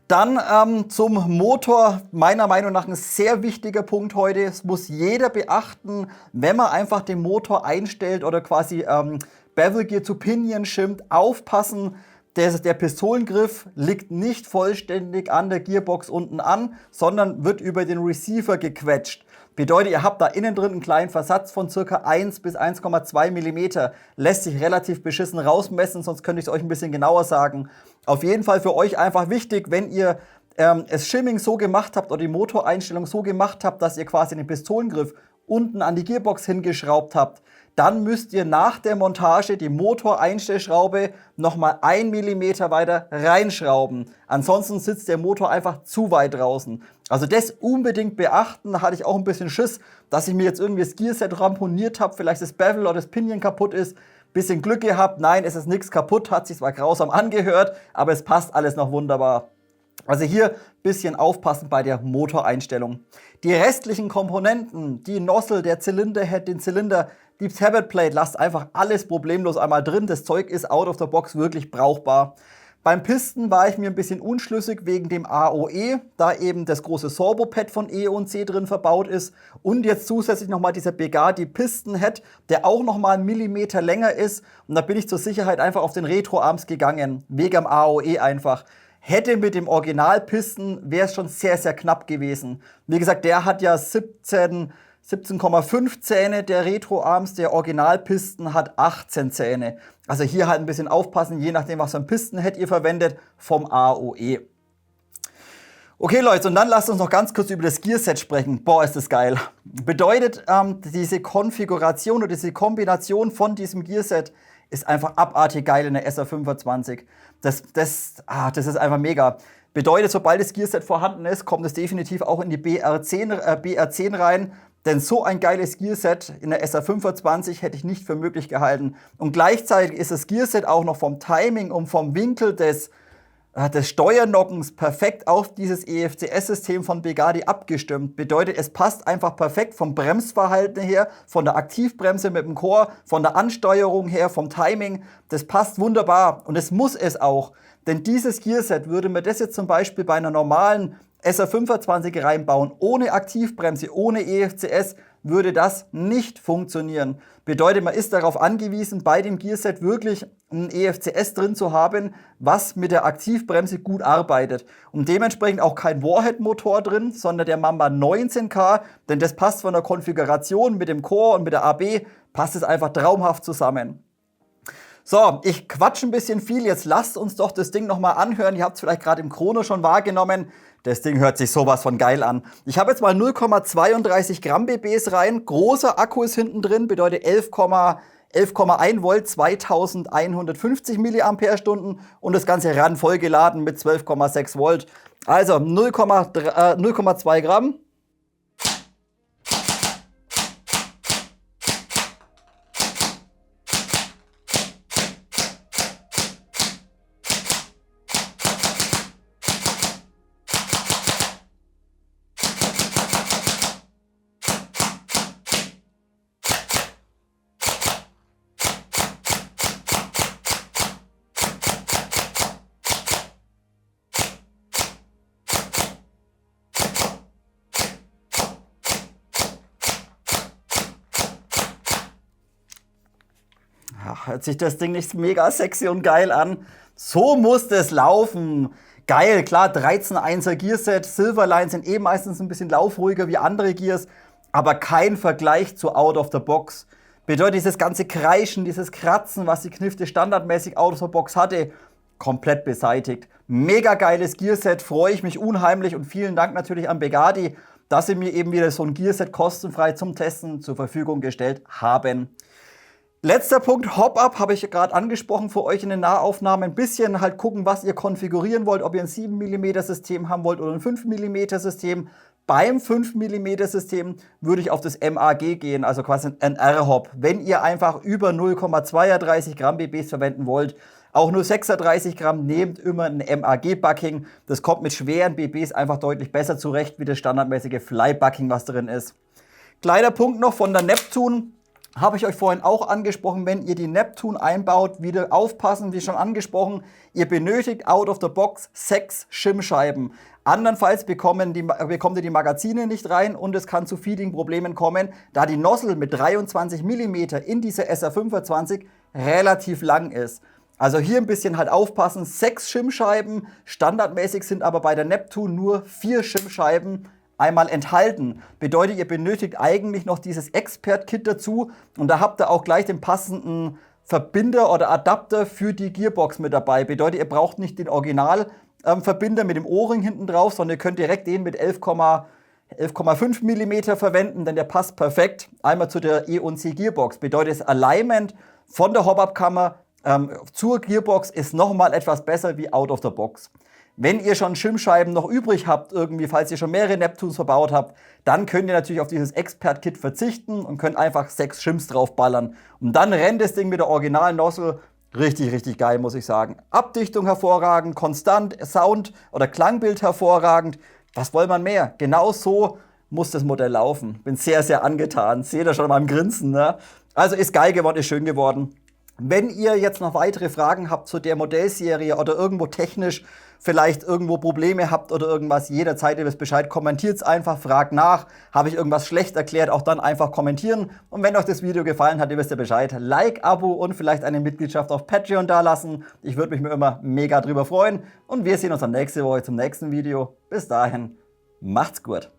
Dann zum Motor, meiner Meinung nach ein sehr wichtiger Punkt heute. Es muss jeder beachten, wenn man einfach den Motor einstellt oder quasi Bevel Gear zu Pinion schimmt, aufpassen. Der Pistolengriff liegt nicht vollständig an der Gearbox unten an, sondern wird über den Receiver gequetscht. Bedeutet, ihr habt da innen drin einen kleinen Versatz von ca. 1 bis 1,2 mm. Lässt sich relativ beschissen rausmessen, sonst könnte ich es euch ein bisschen genauer sagen. Auf jeden Fall für euch einfach wichtig, wenn ihr das Shimming so gemacht habt oder die Motoreinstellung so gemacht habt, dass ihr quasi den Pistolengriff unten an die Gearbox hingeschraubt habt, dann müsst ihr nach der Montage die Motoreinstellschraube nochmal 1 mm weiter reinschrauben. Ansonsten sitzt der Motor einfach zu weit draußen. Also das unbedingt beachten. Da hatte ich auch ein bisschen Schiss, dass ich mir jetzt irgendwie das Gearset ramponiert habe, vielleicht das Bevel oder das Pinion kaputt ist. Bisschen Glück gehabt, nein, es ist nichts kaputt, hat sich zwar grausam angehört, aber es passt alles noch wunderbar. Also hier ein bisschen aufpassen bei der Motoreinstellung. Die restlichen Komponenten, die Nozzle, der Zylinderhead, den Zylinder, die Tabbetplate, lasst einfach alles problemlos einmal drin. Das Zeug ist out of the box wirklich brauchbar. Beim Pisten war ich mir ein bisschen unschlüssig wegen dem AOE, da eben das große Sorbo-Pad von E&C drin verbaut ist. Und jetzt zusätzlich nochmal dieser Bugatti Piston-Head, der auch nochmal 1 Millimeter länger ist. Und da bin ich zur Sicherheit einfach auf den Retro-Arms gegangen, wegen am AOE einfach. Hätte mit dem Originalpisten, wäre es schon sehr, sehr knapp gewesen. Wie gesagt, der hat ja 17,5 Zähne, der Retro-Arms, der Originalpisten hat 18 Zähne. Also hier halt ein bisschen aufpassen, je nachdem, was für ein Pistenhead ihr verwendet, vom AOE. Okay Leute, und dann lasst uns noch ganz kurz über das Gearset sprechen. Boah, ist das geil. Bedeutet, diese Konfiguration oder diese Kombination von diesem Gearset ist einfach abartig geil in der SR25. Das ist einfach mega. Bedeutet, sobald das Gearset vorhanden ist, kommt es definitiv auch in die BR10 rein. Denn so ein geiles Gearset in der SR25 hätte ich nicht für möglich gehalten. Und gleichzeitig ist das Gearset auch noch vom Timing und vom Winkel des Steuernockens perfekt auf dieses EFCS-System von Bugatti abgestimmt. Bedeutet, es passt einfach perfekt vom Bremsverhalten her, von der Aktivbremse mit dem Core, von der Ansteuerung her, vom Timing. Das passt wunderbar und es muss es auch. Denn dieses Gearset, würde man das jetzt zum Beispiel bei einer normalen SR25 reinbauen, ohne Aktivbremse, ohne EFCS, würde das nicht funktionieren. Bedeutet, man ist darauf angewiesen, bei dem Gearset wirklich ein EFCS drin zu haben, was mit der Aktivbremse gut arbeitet. Und dementsprechend auch kein Warhead-Motor drin, sondern der Mamba 19K, denn das passt von der Konfiguration mit dem Core und mit der AB, passt es einfach traumhaft zusammen. So, ich quatsch ein bisschen viel, jetzt lasst uns doch das Ding nochmal anhören. Ihr habt es vielleicht gerade im Chrono schon wahrgenommen. Das Ding hört sich sowas von geil an. Ich habe jetzt mal 0,32 Gramm BBs rein. Großer Akku ist hinten drin, bedeutet 11,1 Volt, 2150 mAh und das Ganze ran voll geladen mit 12,6 Volt. Also 0,2 Gramm. hört sich das Ding nicht mega sexy und geil an? So muss das laufen. Geil, klar, 13.1er Gearset. Silverline sind eh meistens ein bisschen laufruhiger wie andere Gears, aber kein Vergleich zu Out of the Box. Bedeutet dieses ganze Kreischen, dieses Kratzen, was die Knifte standardmäßig Out of the Box hatte, komplett beseitigt. Mega geiles Gearset, freue ich mich unheimlich und vielen Dank natürlich an Begadi, dass sie mir eben wieder so ein Gearset kostenfrei zum Testen zur Verfügung gestellt haben. Letzter Punkt, Hop-Up, habe ich gerade angesprochen für euch in den Nahaufnahmen. Ein bisschen halt gucken, was ihr konfigurieren wollt, ob ihr ein 7 mm System haben wollt oder ein 5 mm System. Beim 5 mm System würde ich auf das MAG gehen, also quasi ein R-Hop. Wenn ihr einfach über 0,32 Gramm BBs verwenden wollt, auch nur 36 Gramm, nehmt immer ein MAG-Bucking. Das kommt mit schweren BBs einfach deutlich besser zurecht, wie das standardmäßige Fly-Bucking, was drin ist. Kleiner Punkt noch von der Neptune. Habe ich euch vorhin auch angesprochen, wenn ihr die Neptune einbaut, wieder aufpassen, wie schon angesprochen, ihr benötigt out of the box 6 Schimmscheiben. Andernfalls bekommt ihr die Magazine nicht rein und es kann zu Feeding-Problemen kommen, da die Nozzle mit 23 mm in dieser SR25 relativ lang ist. Also hier ein bisschen halt aufpassen, 6 Schimmscheiben, standardmäßig sind aber bei der Neptune nur 4 Schimmscheiben einmal enthalten. Bedeutet, ihr benötigt eigentlich noch dieses Expert-Kit dazu und da habt ihr auch gleich den passenden Verbinder oder Adapter für die Gearbox mit dabei. Bedeutet, ihr braucht nicht den Original-Verbinder mit dem O-Ring hinten drauf, sondern ihr könnt direkt den mit 11,5 mm verwenden, denn der passt perfekt einmal zu der E&C Gearbox. Bedeutet, das Alignment von der Hop-Up-Kammer zur Gearbox ist nochmal etwas besser wie out of the box. Wenn ihr schon Schimmscheiben noch übrig habt, irgendwie, falls ihr schon mehrere Neptunes verbaut habt, dann könnt ihr natürlich auf dieses Expert-Kit verzichten und könnt einfach 6 Shimms draufballern. Und dann rennt das Ding mit der Original-Nozzle richtig, richtig geil, muss ich sagen. Abdichtung hervorragend, konstant, Sound oder Klangbild hervorragend. Was will man mehr? Genau so muss das Modell laufen. Bin sehr, sehr angetan. Seht ihr schon an meinem Grinsen, ne? Also ist geil geworden, ist schön geworden. Wenn ihr jetzt noch weitere Fragen habt zu der Modellserie oder irgendwo technisch vielleicht irgendwo Probleme habt oder irgendwas, jederzeit ihr wisst Bescheid, kommentiert es einfach, fragt nach. Habe ich irgendwas schlecht erklärt, auch dann einfach kommentieren. Und wenn euch das Video gefallen hat, ihr wisst ja Bescheid, Like, Abo und vielleicht eine Mitgliedschaft auf Patreon dalassen. Ich würde mich mir immer mega drüber freuen. Und wir sehen uns dann nächste Woche zum nächsten Video. Bis dahin, macht's gut.